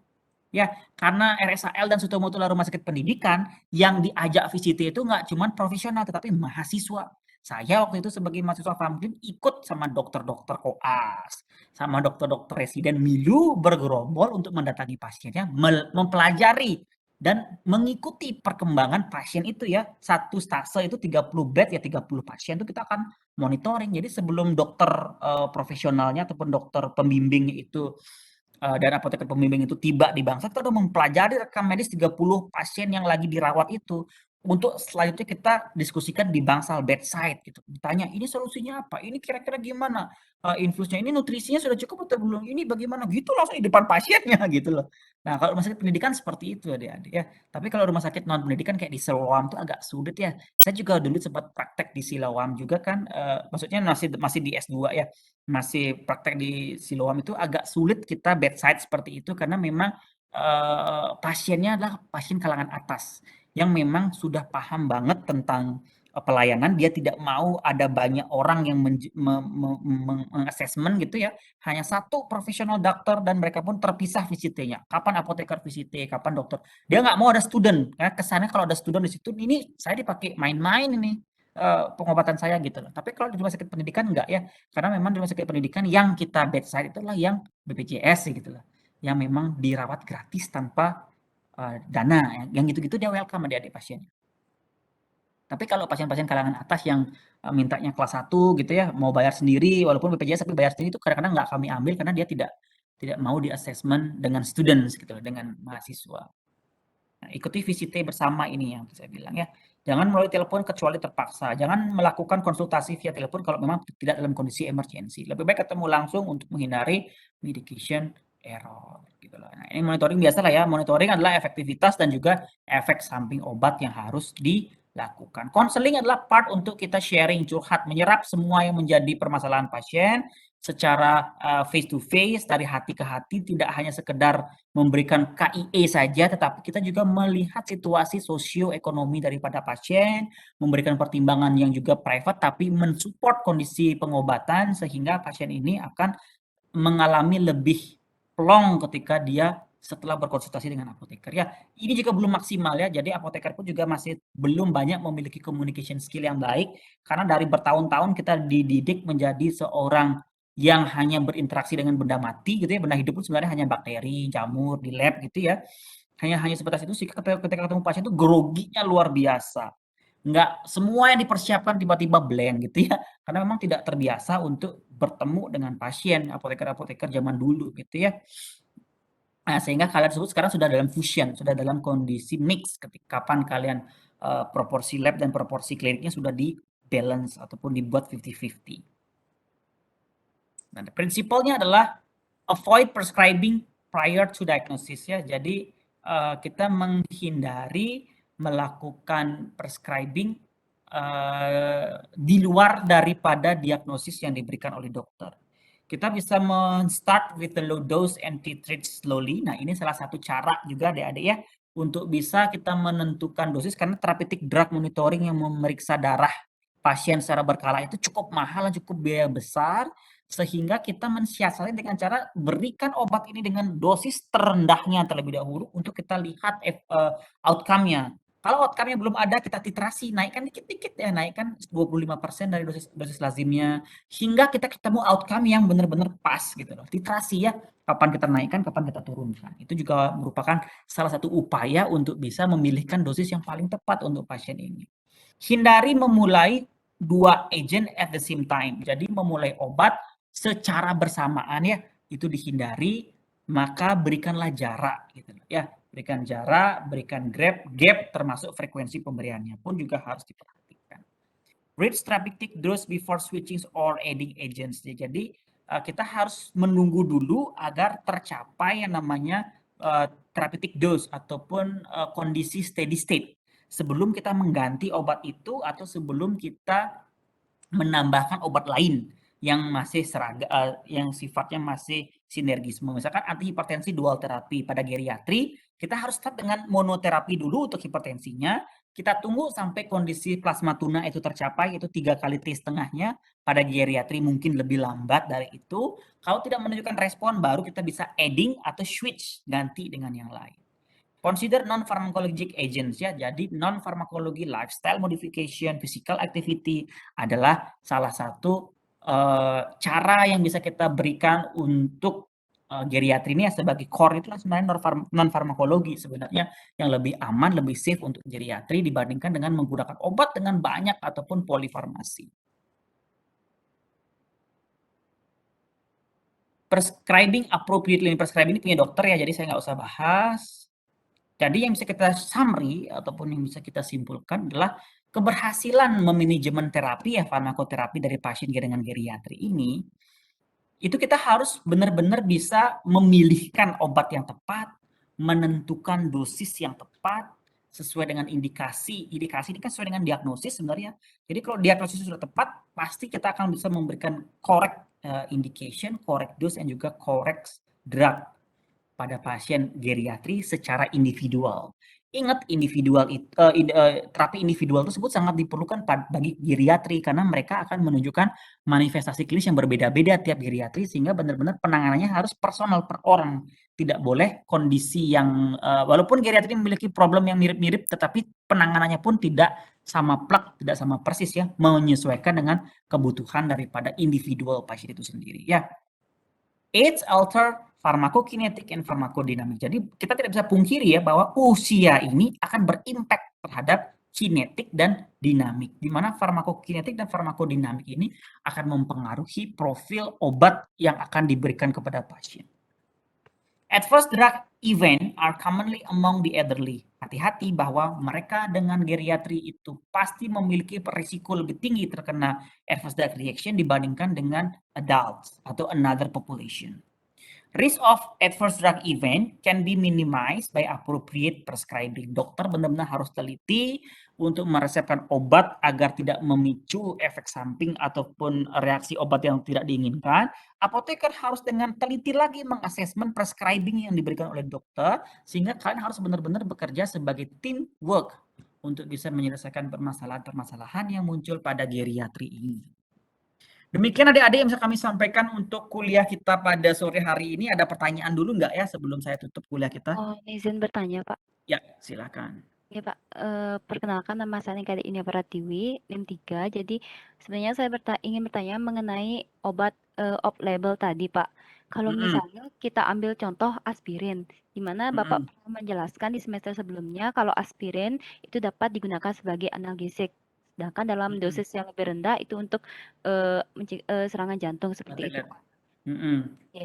Ya, karena RSAL dan Sutomo itu rumah sakit pendidikan, yang diajak VCT itu nggak cuma profesional, tetapi mahasiswa. Saya waktu itu sebagai mahasiswa FAMKIM ikut sama dokter-dokter koas, sama dokter-dokter residen milu bergerombol untuk mendatangi pasiennya, mempelajari dan mengikuti perkembangan pasien itu ya. Satu stase itu 30 bed ya 30 pasien itu kita akan monitoring. Jadi sebelum dokter profesionalnya ataupun dokter pembimbingnya itu dan apoteker pembimbing itu tiba di Bangsal, kita udah mempelajari rekam medis 30 pasien yang lagi dirawat itu. Untuk selanjutnya kita diskusikan di Bangsal bedside gitu. Ditanya, ini solusinya apa? Ini kira-kira gimana? Infusnya ini nutrisinya sudah cukup atau belum? Ini bagaimana? Gitu langsung di depan pasiennya gitu loh. Nah, kalau rumah sakit pendidikan seperti itu adik-adik ya. Tapi kalau rumah sakit non pendidikan kayak di Siloam tuh agak sulit ya. Saya juga dulu sempat praktek di Siloam juga kan, maksudnya masih di S2 ya. Masih praktek di Siloam itu agak sulit kita bedside seperti itu karena memang pasiennya adalah pasien kalangan atas yang memang sudah paham banget tentang pelayanan. Dia tidak mau ada banyak orang yang mengassessment gitu ya. Hanya satu profesional dokter dan mereka pun terpisah VCT-nya. Kapan apoteker VCT, kapan dokter. Dia nggak mau ada student. Karena kesannya kalau ada student di situ, ini saya dipakai main-main ini pengobatan saya gitu loh. Tapi kalau di rumah sakit pendidikan enggak ya. Karena memang di rumah sakit pendidikan yang kita bedside itu adalah yang BPJS gitu loh. Yang memang dirawat gratis tanpa dana. Yang gitu-gitu dia welcome adik-adik pasiennya. Tapi kalau pasien-pasien kalangan atas yang mintanya kelas 1 gitu ya, mau bayar sendiri walaupun BPJS tapi bayar sendiri itu kadang-kadang nggak kami ambil karena dia tidak mau di assessment dengan students gitu loh, dengan mahasiswa. Nah, ikuti VCT bersama ini yang saya bilang ya. Jangan melalui telepon kecuali terpaksa. Jangan melakukan konsultasi via telepon kalau memang tidak dalam kondisi emergency. Lebih baik ketemu langsung untuk menghindari medication error gitu loh. Nah, ini monitoring biasa lah ya. Monitoring adalah efektivitas dan juga efek samping obat yang harus dilakukan. Konseling adalah part untuk kita sharing, curhat, menyerap semua yang menjadi permasalahan pasien secara face to face, dari hati ke hati, tidak hanya sekedar memberikan KIE saja, tetapi kita juga melihat situasi sosioekonomi daripada pasien, memberikan pertimbangan yang juga private, tapi mensupport kondisi pengobatan sehingga pasien ini akan mengalami lebih plong ketika dia setelah berkonsultasi dengan apoteker ya. Ini juga belum maksimal ya, jadi apoteker pun juga masih belum banyak memiliki communication skill yang baik karena dari bertahun-tahun kita dididik menjadi seorang yang hanya berinteraksi dengan benda mati gitu ya, benda hidup pun sebenarnya hanya bakteri, jamur di lab gitu ya. Hanya sebatas itu sih ketika ketemu pasien itu groginya luar biasa. Nggak semua yang dipersiapkan tiba-tiba blank gitu ya, karena memang tidak terbiasa untuk bertemu dengan pasien, apoteker-apoteker zaman dulu gitu ya. Nah, sehingga kalian tersebut sekarang sudah dalam fusion, sudah dalam kondisi mix ketika kapan kalian proporsi lab dan proporsi kliniknya sudah di-balance ataupun dibuat 50-50. Nah, prinsipalnya adalah avoid prescribing prior to diagnosis ya. Jadi kita menghindari melakukan prescribing di luar daripada diagnosis yang diberikan oleh dokter. Kita bisa start with the low dose and titrate slowly. Nah, ini salah satu cara juga adik-adik ya untuk bisa kita menentukan dosis, karena therapeutic drug monitoring yang memeriksa darah pasien secara berkala itu cukup mahal dan cukup biaya besar, sehingga kita mensiasati dengan cara berikan obat ini dengan dosis terendahnya terlebih dahulu untuk kita lihat outcome-nya. Kalau outcome-nya belum ada, kita titrasi, naikkan dikit-dikit ya, naikkan 25% dari dosis lazimnya, hingga kita ketemu outcome yang benar-benar pas gitu loh. Titrasi ya, kapan kita naikkan, kapan kita turunkan. Itu juga merupakan salah satu upaya untuk bisa memilihkan dosis yang paling tepat untuk pasien ini. Hindari memulai 2 agent at the same time. Jadi memulai obat secara bersamaan ya, itu dihindari, maka berikanlah jarak gitu ya. Berikan jarak, berikan gap termasuk frekuensi pemberiannya pun juga harus diperhatikan. Reach therapeutic dose before switching or adding agents. Jadi kita harus menunggu dulu agar tercapai yang namanya therapeutic dose ataupun kondisi steady state sebelum kita mengganti obat itu atau sebelum kita menambahkan obat lain yang masih yang sifatnya masih sinergisme. Misalkan antihipertensi dual terapi pada geriatri, kita harus start dengan monoterapi dulu untuk hipertensinya. Kita tunggu sampai kondisi plasma tuna itu tercapai, itu 3 kali T-setengahnya. Pada geriatri mungkin lebih lambat dari itu. Kalau tidak menunjukkan respon, baru kita bisa adding atau switch, ganti dengan yang lain. Consider non-pharmacologic agents ya. Jadi non-pharmacology, lifestyle modification, physical activity adalah salah satu cara yang bisa kita berikan untuk geriatri ini ya, sebagai core itulah sebenarnya non-farmakologi sebenarnya yang lebih aman, lebih safe untuk geriatri dibandingkan dengan menggunakan obat dengan banyak ataupun polifarmasi. Prescribing appropriately, prescribing ini punya dokter ya, jadi saya nggak usah bahas. Jadi yang bisa kita summary ataupun yang bisa kita simpulkan adalah keberhasilan memanajemen terapi ya, farmakoterapi dari pasien dengan geriatri ini, itu kita harus benar-benar bisa memilihkan obat yang tepat, menentukan dosis yang tepat, sesuai dengan indikasi. Indikasi ini kan sesuai dengan diagnosis sebenarnya. Jadi kalau diagnosis sudah tepat, pasti kita akan bisa memberikan correct indication, correct dose, dan juga correct drug pada pasien geriatri secara individual. Ingat, terapi individual tersebut sangat diperlukan bagi geriatri karena mereka akan menunjukkan manifestasi klinis yang berbeda-beda tiap geriatri, sehingga benar-benar penanganannya harus personal per orang. Tidak boleh kondisi yang walaupun geriatri memiliki problem yang mirip-mirip, tetapi penanganannya pun tidak sama plek, tidak sama persis ya, menyesuaikan dengan kebutuhan daripada individual pasien itu sendiri ya. Age alter pharmacokinetic and pharmacodynamic. Jadi kita tidak bisa pungkiri ya bahwa usia ini akan berimpact terhadap kinetik dan dinamik, di mana farmakokinetik dan farmakodinamik ini akan mempengaruhi profil obat yang akan diberikan kepada pasien. Adverse drug event are commonly among the elderly. Hati-hati bahwa mereka dengan geriatri itu pasti memiliki risiko lebih tinggi terkena adverse drug reaction dibandingkan dengan adults atau another population. Risk of adverse drug event can be minimized by appropriate prescribing. Dokter benar-benar harus teliti untuk meresepkan obat agar tidak memicu efek samping ataupun reaksi obat yang tidak diinginkan. Apoteker harus dengan teliti lagi mengasesmen prescribing yang diberikan oleh dokter, sehingga kalian harus benar-benar bekerja sebagai teamwork untuk bisa menyelesaikan permasalahan-permasalahan yang muncul pada geriatri ini. Demikian adik-adik yang bisa kami sampaikan untuk kuliah kita pada sore hari ini. Ada pertanyaan dulu nggak ya sebelum saya tutup kuliah kita? Oh, izin bertanya, Pak. Ya, silakan. Ya, Pak. Perkenalkan, nama saya Nika Pratiwi, NIM 3. Jadi sebenarnya saya ingin bertanya mengenai obat off-label tadi, Pak. Kalau misalnya kita ambil contoh aspirin, di mana Bapak pernah menjelaskan di semester sebelumnya kalau aspirin itu dapat digunakan sebagai analgesik. Sedangkan dalam dosis yang lebih rendah itu untuk serangan jantung seperti itu, Pak. Oke.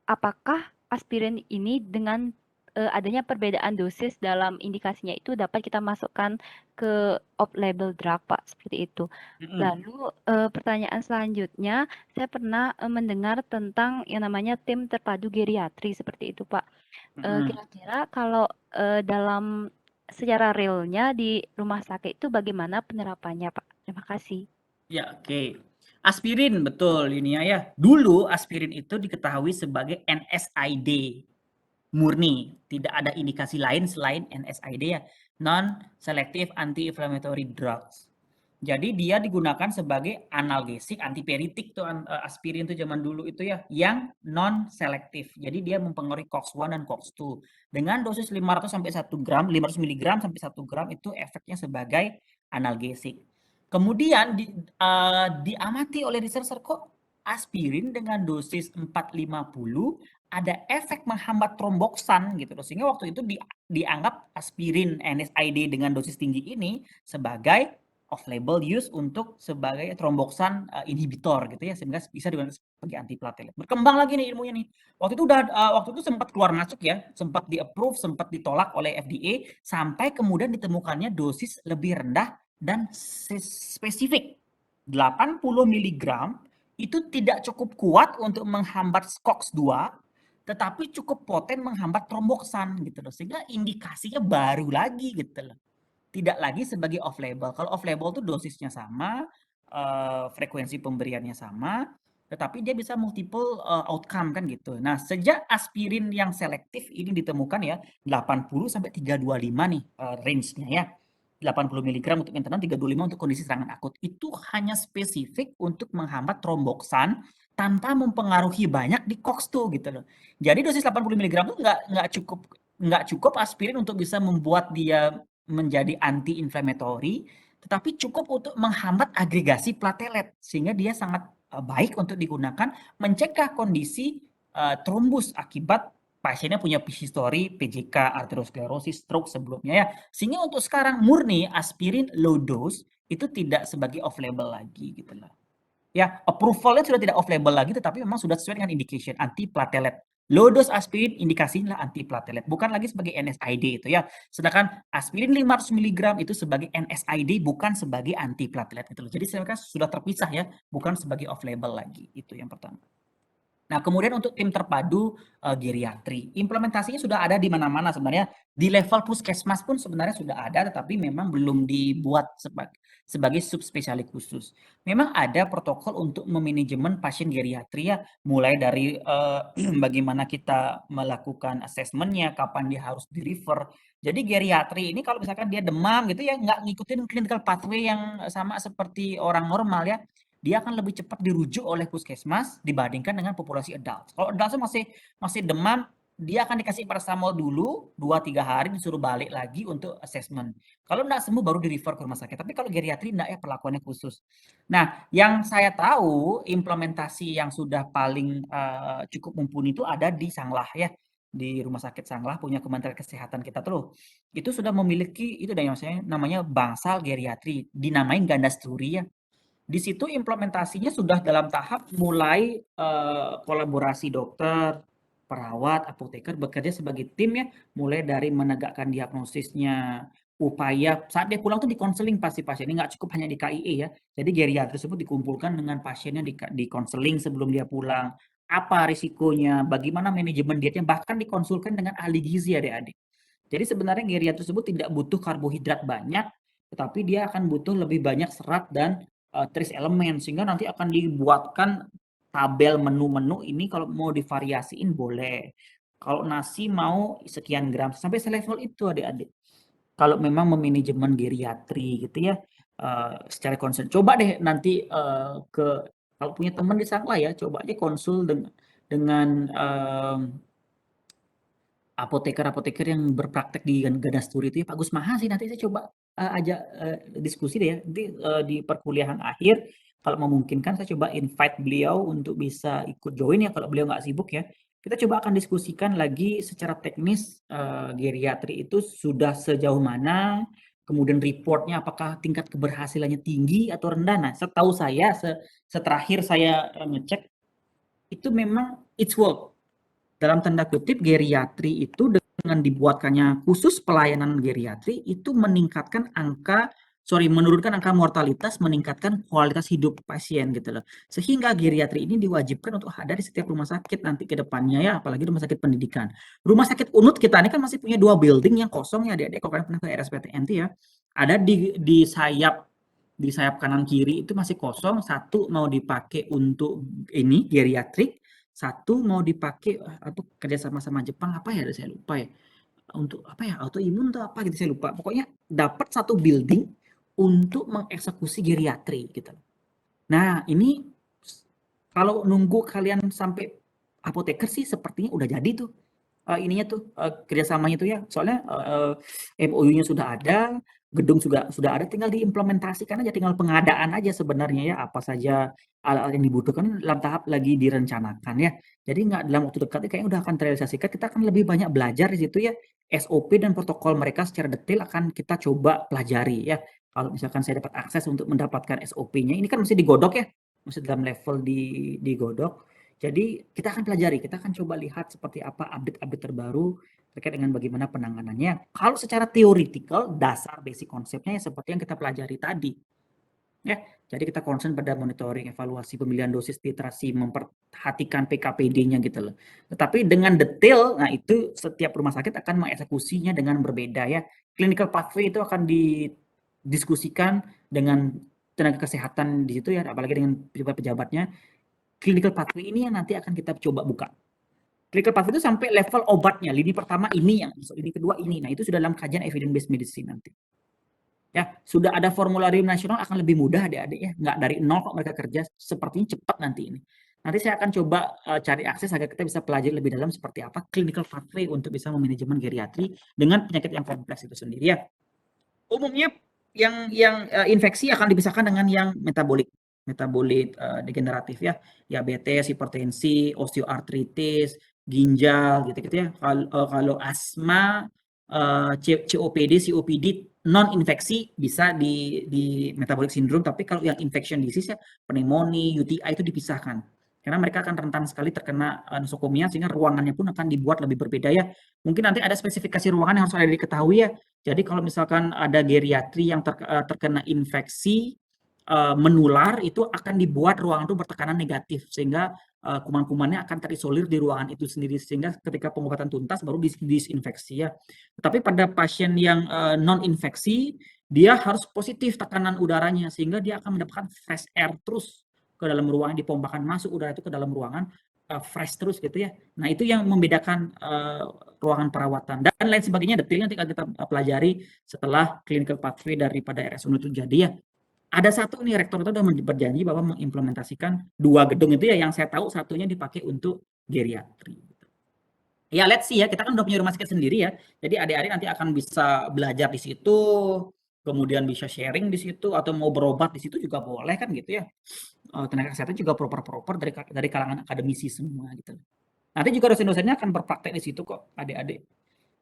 Apakah aspirin ini dengan adanya perbedaan dosis dalam indikasinya itu dapat kita masukkan ke off-label drug, Pak, seperti itu. Lalu pertanyaan selanjutnya, saya pernah mendengar tentang yang namanya tim terpadu geriatri seperti itu, Pak. Kira-kira kalau dalam secara realnya di rumah sakit itu bagaimana penerapannya, Pak? Terima kasih. Ya, oke. Aspirin, betul ini ya. Dulu aspirin itu diketahui sebagai NSAID murni, tidak ada indikasi lain selain NSAID ya, non-selective anti-inflammatory drugs. Jadi dia digunakan sebagai analgesik, antiperitik tuh aspirin tuh zaman dulu itu ya, yang non-selektif. Jadi dia mempengaruhi COX-1 dan COX-2. Dengan dosis 500 sampai 1 gram, 500 mg sampai 1 gram itu efeknya sebagai analgesik. Kemudian diamati oleh researcher kok aspirin dengan dosis 450 ada efek menghambat tromboksan gitu loh. Sehingga waktu itu dianggap aspirin NSAID dengan dosis tinggi ini sebagai off-label use untuk sebagai tromboksan inhibitor gitu ya, sehingga bisa digunakan sebagai antiplatelet. Berkembang lagi nih ilmunya nih. Waktu itu sempat keluar masuk ya, sempat di-approve, sempat ditolak oleh FDA sampai kemudian ditemukannya dosis lebih rendah dan spesifik. 80 mg itu tidak cukup kuat untuk menghambat COX-2, tetapi cukup poten menghambat tromboksan gitu loh. Sehingga indikasinya baru lagi gitu loh. Tidak lagi sebagai off label. Kalau off label tuh dosisnya sama, frekuensi pemberiannya sama, tetapi dia bisa multiple outcome kan gitu. Nah, sejak aspirin yang selektif ini ditemukan ya, 80 sampai 325 nih range-nya ya. 80 mg untuk internal, 325 untuk kondisi serangan akut. Itu hanya spesifik untuk menghambat tromboksan tanpa mempengaruhi banyak di COX-2 gitu loh. Jadi dosis 80 mg itu nggak cukup aspirin untuk bisa membuat dia menjadi anti-inflammatory, tetapi cukup untuk menghambat agregasi platelet sehingga dia sangat baik untuk digunakan mencegah kondisi trombus akibat pasiennya punya histori PJK, arteriosklerosis, stroke sebelumnya ya. Sehingga untuk sekarang murni aspirin low dose itu tidak sebagai off label lagi gitu loh. Ya, approval-nya sudah tidak off label lagi tetapi memang sudah sesuai dengan indication antiplatelet. Low dose aspirin indikasinya antiplatelet, bukan lagi sebagai NSAID itu ya. Sedangkan aspirin 500 mg itu sebagai NSAID bukan sebagai antiplatelet gitu loh. Jadi mereka sudah terpisah ya, bukan sebagai off label lagi. Itu yang pertama. Nah, kemudian untuk tim terpadu geriatri, implementasinya sudah ada di mana-mana sebenarnya. Di level puskesmas pun sebenarnya sudah ada, tetapi memang belum dibuat sebagai subspesialis khusus. Memang ada protokol untuk memanajemen pasien geriatri ya, mulai dari bagaimana kita melakukan assessment-nya, kapan dia harus di-refer. Jadi geriatri ini kalau misalkan dia demam gitu ya, nggak ngikutin clinical pathway yang sama seperti orang normal ya, dia akan lebih cepat dirujuk oleh puskesmas dibandingkan dengan populasi adult. Kalau adult masih demam, dia akan dikasih paracetamol dulu 2-3 hari disuruh balik lagi untuk assessment. Kalau enggak sembuh baru di-refer ke rumah sakit. Tapi kalau geriatri enggak ya, perlakuannya khusus. Nah, yang saya tahu implementasi yang sudah paling cukup mumpuni itu ada di Sanglah ya. Di Rumah Sakit Sanglah punya Kementerian Kesehatan kita tuh. Itu sudah memiliki itu namanya bangsal geriatri, dinamai gandasturi ya. Di situ implementasinya sudah dalam tahap mulai kolaborasi dokter, perawat, apoteker bekerja sebagai tim ya, mulai dari menegakkan diagnosisnya, upaya saat dia pulang tuh dikonseling pasti pasien ini nggak cukup hanya di KIE ya. Jadi geriatri tersebut dikumpulkan dengan pasiennya di konseling sebelum dia pulang. Apa risikonya, bagaimana manajemen dietnya, bahkan dikonsulkan dengan ahli gizi adik-adik. Jadi sebenarnya geriatri tersebut tidak butuh karbohidrat banyak, tetapi dia akan butuh lebih banyak serat dan trace elemen sehingga nanti akan dibuatkan tabel menu-menu ini kalau mau divariasiin boleh. Kalau nasi mau sekian gram sampai selevel itu adik-adik. Kalau memang memanajemen geriatri gitu ya secara concern. Coba deh nanti kalau punya teman di Sangla ya, coba aja konsul dengan apoteker-apoteker yang berpraktek di Gandasturi itu ya Pak Gus Maha sih, nanti saya coba ajak diskusi deh ya. Nanti di perkuliahan akhir kalau memungkinkan saya coba invite beliau untuk bisa ikut join ya kalau beliau nggak sibuk ya. Kita coba akan diskusikan lagi secara teknis geriatri itu sudah sejauh mana, kemudian reportnya apakah tingkat keberhasilannya tinggi atau rendah. Nah, setahu saya seterakhir saya ngecek itu memang it's work. Dalam tanda kutip geriatri itu dengan dengan dibuatkannya khusus pelayanan geriatri itu menurunkan angka mortalitas, meningkatkan kualitas hidup pasien gitu loh. Sehingga geriatri ini diwajibkan untuk ada di setiap rumah sakit nanti ke depannya ya, apalagi rumah sakit pendidikan. Rumah sakit UNUD kita ini kan masih punya 2 building yang kosong ya, adik-adik kalau kalian pernah ke RSPTN itu ya. Ada di sayap kanan kiri itu masih kosong, satu mau dipakai untuk ini geriatrik, satu mau dipakai kerja sama Jepang apa ya, saya lupa ya. Untuk apa ya, autoimun atau apa gitu saya lupa. Pokoknya dapat satu building untuk mengeksekusi geriatri gitu. Nah, ini kalau nunggu kalian sampai apoteker sih sepertinya udah jadi tuh. Ininya tuh kerjasamanya tuh ya. Soalnya MOU-nya sudah ada, gedung sudah ada, tinggal diimplementasikan aja, tinggal pengadaan aja sebenarnya ya, apa saja alat-alat yang dibutuhkan dalam tahap lagi direncanakan ya. Jadi nggak dalam waktu dekat ini kayaknya udah akan terrealisasikan. Kita akan lebih banyak belajar di situ ya. SOP dan protokol mereka secara detail akan kita coba pelajari ya. Kalau misalkan saya dapat akses untuk mendapatkan SOP-nya, ini kan mesti digodok ya, mesti dalam level digodok. Jadi kita akan pelajari, kita akan coba lihat seperti apa update-update terbaru terkait dengan bagaimana penanganannya. Kalau secara theoretical, dasar basic konsepnya seperti yang kita pelajari tadi. Ya, jadi kita concern pada monitoring, evaluasi pemilihan dosis, titrasi, memperhatikan PKPD-nya gitu loh. Tetapi dengan detail, nah itu setiap rumah sakit akan mengeksekusinya dengan berbeda ya. Clinical pathway itu akan didiskusikan dengan tenaga kesehatan di situ ya, apalagi dengan pejabat-pejabatnya. Clinical pathway ini yang nanti akan kita coba buka. Clinical pathway itu sampai level obatnya, lini pertama ini, yang lini kedua ini. Nah, itu sudah dalam kajian evidence based medicine nanti. Ya, sudah ada formularium nasional, akan lebih mudah adik-adik ya. Nggak dari nol kok mereka kerja, sepertinya cepat nanti ini. Nanti saya akan coba cari akses agar kita bisa pelajari lebih dalam seperti apa clinical pathway untuk bisa memanajemen geriatri dengan penyakit yang kompleks itu sendiri ya. Umumnya yang infeksi akan dipisahkan dengan yang metabolik degeneratif ya, diabetes, hipertensi, osteoartritis, ginjal gitu ya. Kalau asma, COPD non infeksi bisa di metabolic syndrome, tapi kalau yang infection disease ya, pneumonia, UTI itu dipisahkan. Karena mereka akan rentan sekali terkena nosokomia, sehingga ruangannya pun akan dibuat lebih berbeda ya. Mungkin nanti ada spesifikasi ruangan yang harus ada diketahui ya. Jadi kalau misalkan ada geriatri yang terkena infeksi menular, itu akan dibuat ruangan itu bertekanan negatif sehingga kuman-kumannya akan terisolir di ruangan itu sendiri, sehingga ketika pengobatan tuntas baru disinfeksi ya. Tapi pada pasien yang non infeksi, dia harus positif tekanan udaranya sehingga dia akan mendapatkan fresh air terus ke dalam ruangan, dipompakan masuk udara itu ke dalam ruangan fresh terus gitu ya. Nah, itu yang membedakan ruangan perawatan dan lain sebagainya, detailnya nanti kita pelajari setelah clinical pathway daripada RS UNUD itu jadi ya. Ada satu nih, rektor itu sudah berjanji bahwa mengimplementasikan 2 gedung itu ya, yang saya tahu satunya dipakai untuk geriatri. Ya, let's see ya, kita kan udah punya rumah sakit sendiri ya. Jadi adik-adik nanti akan bisa belajar di situ, kemudian bisa sharing di situ, atau mau berobat di situ juga boleh kan gitu ya. Tenaga kesehatan juga proper dari kalangan akademisi semua gitu. Nanti juga dosen-dosennya akan berpraktek di situ kok, adik-adik.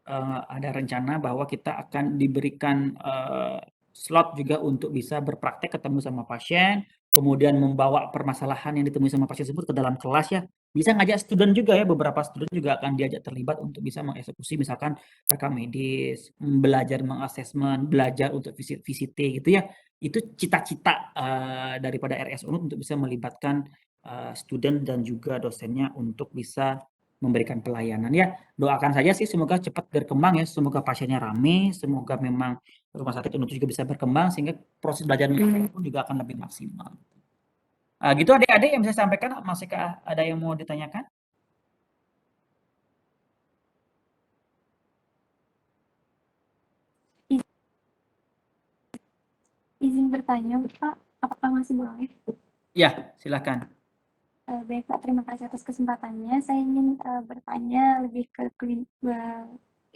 Ada rencana bahwa kita akan diberikan slot juga untuk bisa berpraktek ketemu sama pasien, kemudian membawa permasalahan yang ditemui sama pasien tersebut ke dalam kelas ya. Bisa ngajak student juga ya, beberapa student juga akan diajak terlibat untuk bisa mengeksekusi misalkan rekam medis, belajar mengasesmen, belajar untuk visit gitu ya. Itu cita-cita daripada RS UNUD untuk bisa melibatkan student dan juga dosennya untuk bisa memberikan pelayanan ya. Doakan saja sih semoga cepat berkembang ya, semoga pasiennya rame, semoga memang rumah sakit UNUD juga bisa berkembang sehingga proses belajar pun juga akan lebih maksimal. Gitu adik-adik yang bisa saya sampaikan. Masihkah ada yang mau ditanyakan? Izin bertanya, Pak, apakah masih boleh? Ya, silakan. Baik, Pak, terima kasih atas kesempatannya. Saya ingin bertanya lebih ke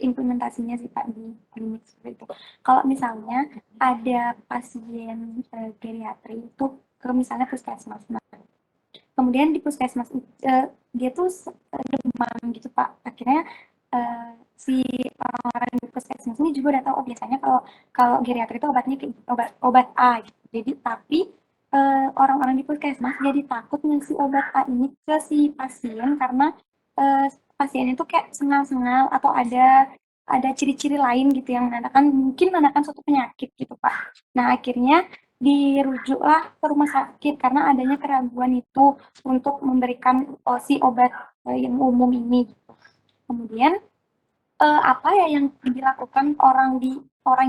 implementasinya sih, Pak, di klinik seperti itu. Kalau misalnya ada pasien geriatri itu ke misalnya puskesmas, nah, kemudian di puskesmas dia tuh demam gitu, Pak. Akhirnya si orang-orang di puskesmas ini juga udah tahu, oh biasanya kalau geriatri itu obatnya obat A gitu. Jadi tapi orang-orang di puskesmas jadi takut ngasih obat A ini ke si pasien karena pasien itu kayak sengal-sengal atau ada ciri-ciri lain gitu yang mungkin menandakan suatu penyakit gitu Pak. Nah akhirnya dirujuklah ke rumah sakit karena adanya keraguan itu untuk memberikan si obat yang umum ini. Kemudian apa ya yang dilakukan orang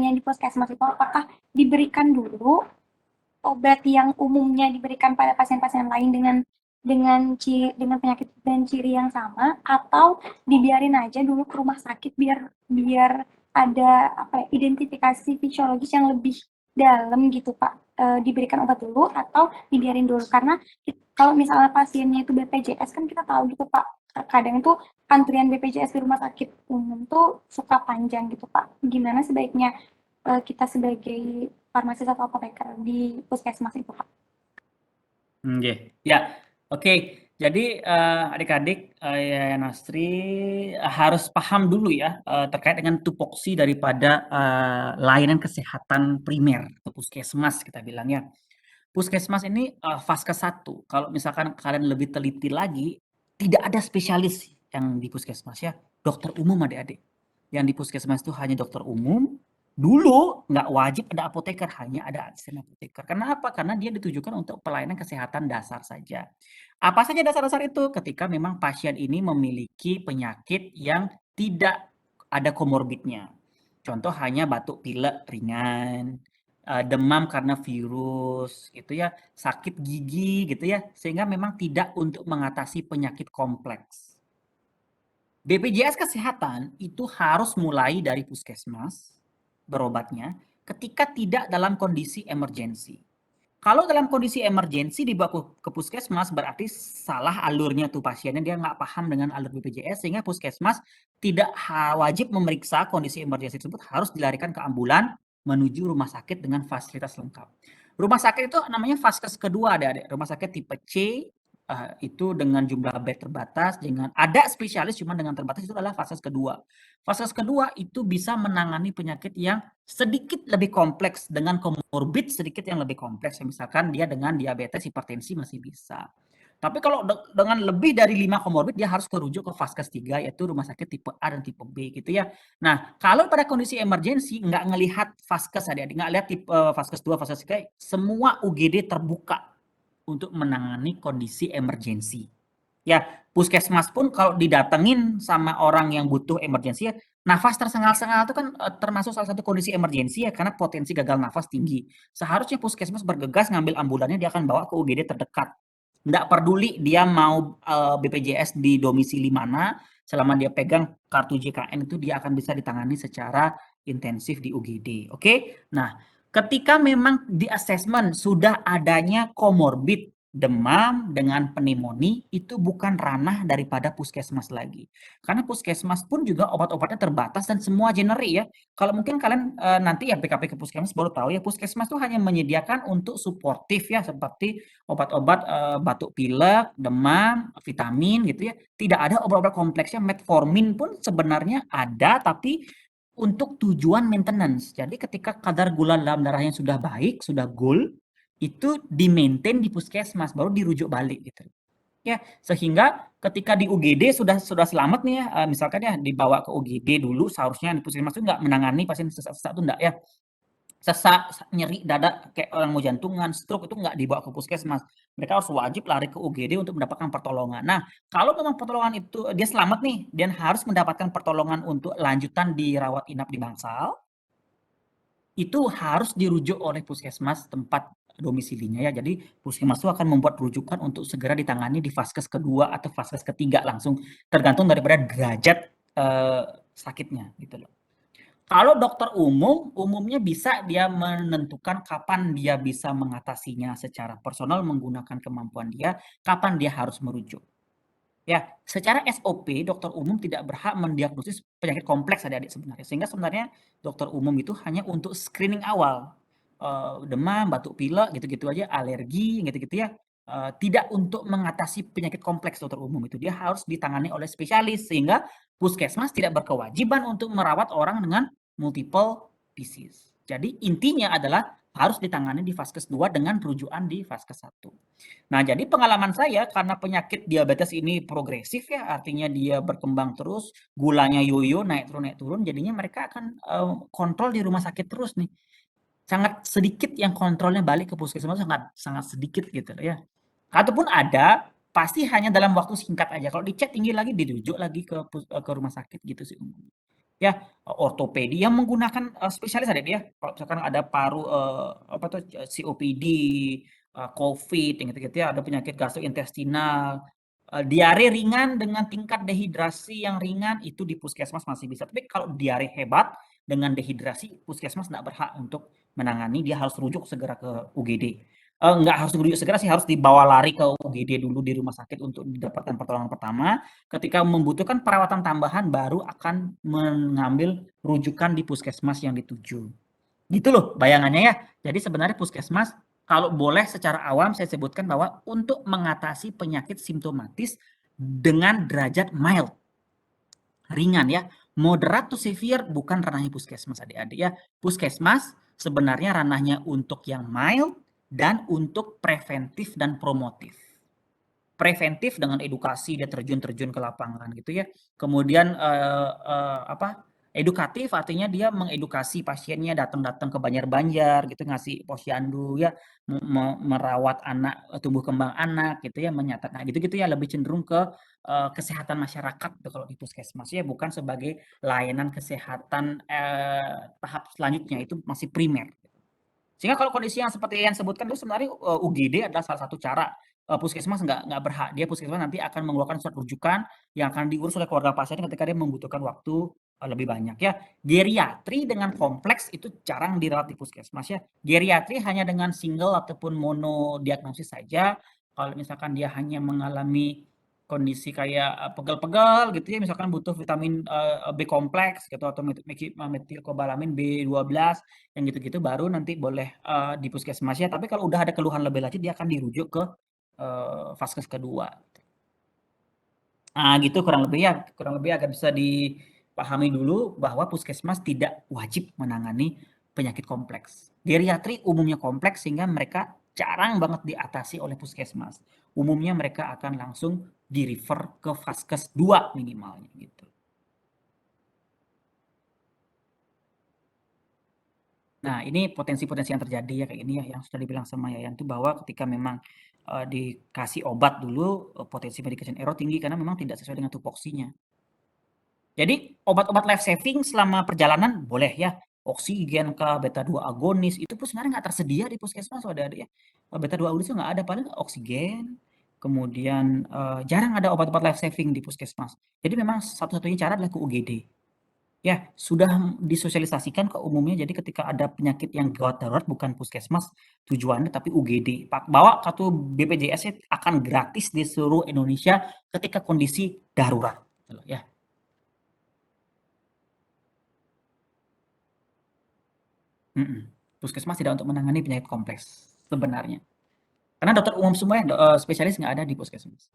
yang di puskesmas itu, apakah diberikan dulu obat yang umumnya diberikan pada pasien-pasien lain dengan penyakit dan ciri yang sama, atau dibiarin aja dulu ke rumah sakit biar ada identifikasi fisiologis yang lebih dalam gitu Pak, diberikan obat dulu atau dibiarin dulu, karena kalau misalnya pasiennya itu BPJS kan kita tahu gitu Pak, kadang itu antrian BPJS di rumah sakit umum tuh suka panjang gitu Pak. Gimana sebaiknya kita sebagai farmasis atau apoteker di puskesmas itu Pak? Ya, oke. Jadi adik-adik ya Nasri harus paham dulu ya terkait dengan tupoksi daripada layanan kesehatan primer atau puskesmas kita bilang ya. Puskesmas ini vaskes 1. Kalau misalkan kalian lebih teliti lagi, tidak ada spesialis yang di puskesmas ya, dokter umum adik-adik. Yang di puskesmas itu hanya dokter umum. Dulu nggak wajib ada apoteker, hanya ada asisten apoteker. Kenapa? Karena dia ditujukan untuk pelayanan kesehatan dasar saja. Apa saja dasar-dasar itu? Ketika memang pasien ini memiliki penyakit yang tidak ada komorbidnya. Contoh hanya batuk pilek ringan, demam karena virus gitu ya, sakit gigi gitu ya, sehingga memang tidak untuk mengatasi penyakit kompleks. BPJS Kesehatan itu harus mulai dari puskesmas berobatnya ketika tidak dalam kondisi emergensi. Kalau dalam kondisi emergensi dibawa ke puskesmas berarti salah alurnya tuh pasiennya, dia nggak paham dengan alur BPJS sehingga puskesmas tidak wajib memeriksa kondisi emergensi tersebut, harus dilarikan ke ambulan menuju rumah sakit dengan fasilitas lengkap. Rumah sakit itu namanya vaskes kedua adik-adik. Rumah sakit tipe C itu dengan jumlah bed terbatas, dengan ada spesialis cuma dengan terbatas, itu adalah vaskes kedua. Vaskes kedua itu bisa menangani penyakit yang sedikit lebih kompleks dengan komorbid sedikit yang lebih kompleks. Misalkan dia dengan diabetes, hipertensi masih bisa. Tapi kalau dengan lebih dari 5 komorbid dia harus merujuk ke vaskes 3 yaitu rumah sakit tipe A dan tipe B gitu ya. Nah, kalau pada kondisi emergensi nggak ngelihat vaskes adik-adik, nggak lihat tipe vaskes 2, vaskes 3, semua UGD terbuka untuk menangani kondisi emergensi. Ya, puskesmas pun kalau didatengin sama orang yang butuh emergensi ya, nafas tersengal-sengal itu kan termasuk salah satu kondisi emergensi ya, karena potensi gagal nafas tinggi. Seharusnya puskesmas bergegas ngambil ambulannya, dia akan bawa ke UGD terdekat. Nggak peduli dia mau BPJS di domisili mana, selama dia pegang kartu JKN itu dia akan bisa ditangani secara intensif di UGD. Oke? Nah, ketika memang di asesmen sudah adanya komorbid demam dengan pneumonia, itu bukan ranah daripada puskesmas lagi. Karena puskesmas pun juga obat-obatnya terbatas dan semua generik ya. Kalau mungkin kalian nanti ya PKP ke puskesmas baru tahu ya, puskesmas tuh hanya menyediakan untuk suportif ya, seperti obat-obat batuk pilek, demam, vitamin gitu ya. Tidak ada obat-obat kompleksnya. Metformin pun sebenarnya ada, tapi untuk tujuan maintenance. Jadi ketika kadar gula dalam darahnya sudah baik, sudah goal, itu di-maintain di puskesmas, baru dirujuk balik gitu. Ya, sehingga ketika di UGD sudah selamat nih ya, misalkan ya dibawa ke UGD dulu, seharusnya di puskesmas itu nggak menangani pasien sesak-sesak itu enggak ya. Sesak, nyeri dada kayak orang mau jantungan, stroke itu nggak dibawa ke puskesmas. Mereka harus wajib lari ke UGD untuk mendapatkan pertolongan. Nah, kalau memang pertolongan itu dia selamat nih, dan harus mendapatkan pertolongan untuk lanjutan dirawat inap di Bangsal, itu harus dirujuk oleh puskesmas tempat domisilinya ya. Jadi puskesmas itu akan membuat rujukan untuk segera ditangani di vaskes kedua atau vaskes ketiga langsung, tergantung daripada derajat sakitnya gitu loh. Kalau dokter umum, umumnya bisa dia menentukan kapan dia bisa mengatasinya secara personal menggunakan kemampuan dia, kapan dia harus merujuk. Ya, secara SOP dokter umum tidak berhak mendiagnosis penyakit kompleks adik-adik sebenarnya. Sehingga sebenarnya dokter umum itu hanya untuk screening awal. Demam, batuk pilek gitu-gitu aja, alergi gitu-gitu ya. Tidak untuk mengatasi penyakit kompleks dokter umum itu. Dia harus ditangani oleh spesialis sehingga puskesmas tidak berkewajiban untuk merawat orang dengan multiple disease. Jadi intinya adalah harus ditangani di Vaskes 2 dengan rujukan di Vaskes 1. Nah, jadi pengalaman saya karena penyakit diabetes ini progresif ya, artinya dia berkembang terus, gulanya yoyo, naik turun, jadinya mereka akan kontrol di rumah sakit terus nih. Sangat sedikit yang kontrolnya balik ke puskesmas, sangat sedikit gitu ya. Ataupun ada, pasti hanya dalam waktu singkat aja. Kalau dicek tinggi lagi, dirujuk lagi ke rumah sakit gitu sih umumnya. Ya, ortopedi yang menggunakan spesialis ada dia. Kalau misalkan ada paru COPD, COVID yang gitu-gitu ya, ada penyakit gastrointestinal, diare ringan dengan tingkat dehidrasi yang ringan itu di puskesmas masih bisa. Tapi kalau diare hebat dengan dehidrasi, puskesmas nggak berhak untuk menangani, dia harus rujuk segera ke UGD. Nggak harus rujuk segera sih, harus dibawa lari ke UGD dulu di rumah sakit untuk mendapatkan pertolongan pertama. Ketika membutuhkan perawatan tambahan baru akan mengambil rujukan di puskesmas yang dituju. Gitu loh bayangannya ya. Jadi sebenarnya puskesmas kalau boleh secara awam saya sebutkan bahwa untuk mengatasi penyakit simptomatis dengan derajat mild, ringan ya. Moderate to severe bukan ranahnya puskesmas adik-adik ya. Puskesmas sebenarnya ranahnya untuk yang mild dan untuk preventif dan promotif. Preventif dengan edukasi, dia terjun ke lapangan gitu ya. Kemudian edukatif artinya dia mengedukasi pasiennya datang ke Banjar-Banjar gitu, ngasih posyandu ya, merawat anak, tumbuh kembang anak gitu ya, menyatat. Nah, gitu-gitu ya lebih cenderung ke kesehatan masyarakat tuh kalau di puskesmas ya, bukan sebagai layanan kesehatan tahap selanjutnya, itu masih primer. Sehingga kalau kondisi yang seperti yang sebutkan itu sebenarnya UGD adalah salah satu cara. Puskesmas nggak berhak. Dia puskesmas nanti akan mengeluarkan surat rujukan yang akan diurus oleh keluarga pasien ketika dia membutuhkan waktu lebih banyak ya. Geriatri dengan kompleks itu jarang dirawat di puskesmas ya. Geriatri hanya dengan single ataupun mono diagnosis saja. Kalau misalkan dia hanya mengalami kondisi kayak pegel-pegel gitu ya, misalkan butuh vitamin B kompleks gitu atau metilkobalamin B12 yang gitu-gitu baru nanti boleh di puskesmas ya. Tapi kalau udah ada keluhan lebih lanjut dia akan dirujuk ke Vaskes kedua. Nah, gitu kurang lebih agar bisa dipahami dulu bahwa puskesmas tidak wajib menangani penyakit kompleks. Geriatri umumnya kompleks sehingga mereka jarang banget diatasi oleh puskesmas. Umumnya mereka akan langsung di-refer ke Vaskes 2 minimalnya gitu. Nah, ini potensi-potensi yang terjadi ya kayak ini ya yang sudah dibilang sama Yayan tuh bahwa ketika memang dikasih obat dulu potensi medication error tinggi karena memang tidak sesuai dengan tupoksinya. Jadi obat-obat life saving selama perjalanan boleh ya, oksigen kah, beta 2 agonis itu pun sebenarnya nggak tersedia di puskesmas adik-adik ya. Beta 2 agonis itu nggak ada, paling oksigen, kemudian jarang ada obat-obat life saving di puskesmas. Jadi memang satu-satunya cara adalah ke UGD. Ya, sudah disosialisasikan ke umumnya, jadi ketika ada penyakit yang gawat darurat bukan puskesmas tujuannya tapi UGD. Bawa kartu BPJS akan gratis di seluruh Indonesia ketika kondisi darurat, gitu ya. Puskesmas tidak untuk menangani penyakit kompleks sebenarnya. Karena dokter umum semua spesialis nggak ada di puskesmas.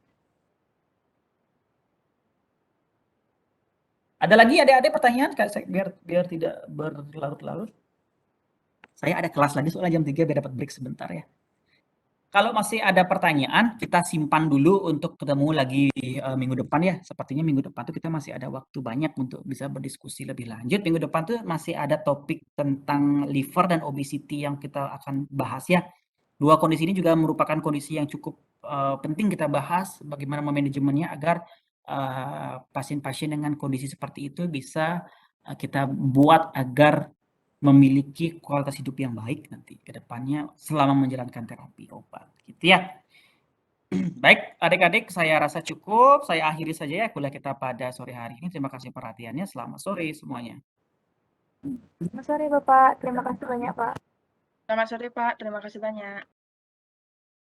Ada lagi adik-adik pertanyaan biar tidak berlarut-larut? Saya ada kelas lagi soalnya jam 3 biar dapat break sebentar ya. Kalau masih ada pertanyaan, kita simpan dulu untuk ketemu lagi minggu depan ya. Sepertinya minggu depan tuh kita masih ada waktu banyak untuk bisa berdiskusi lebih lanjut. Minggu depan tuh masih ada topik tentang liver dan obesity yang kita akan bahas ya. Dua kondisi ini juga merupakan kondisi yang cukup penting kita bahas, bagaimana memanajemennya agar pasien-pasien dengan kondisi seperti itu bisa kita buat agar memiliki kualitas hidup yang baik nanti ke depannya selama menjalankan terapi obat, gitu ya. Baik, adik-adik, saya rasa cukup. Saya akhiri saja ya kuliah kita pada sore hari ini. Terima kasih perhatiannya. Selamat sore semuanya. Selamat sore Bapak, terima kasih banyak Pak. Selamat sore Pak, terima kasih banyak.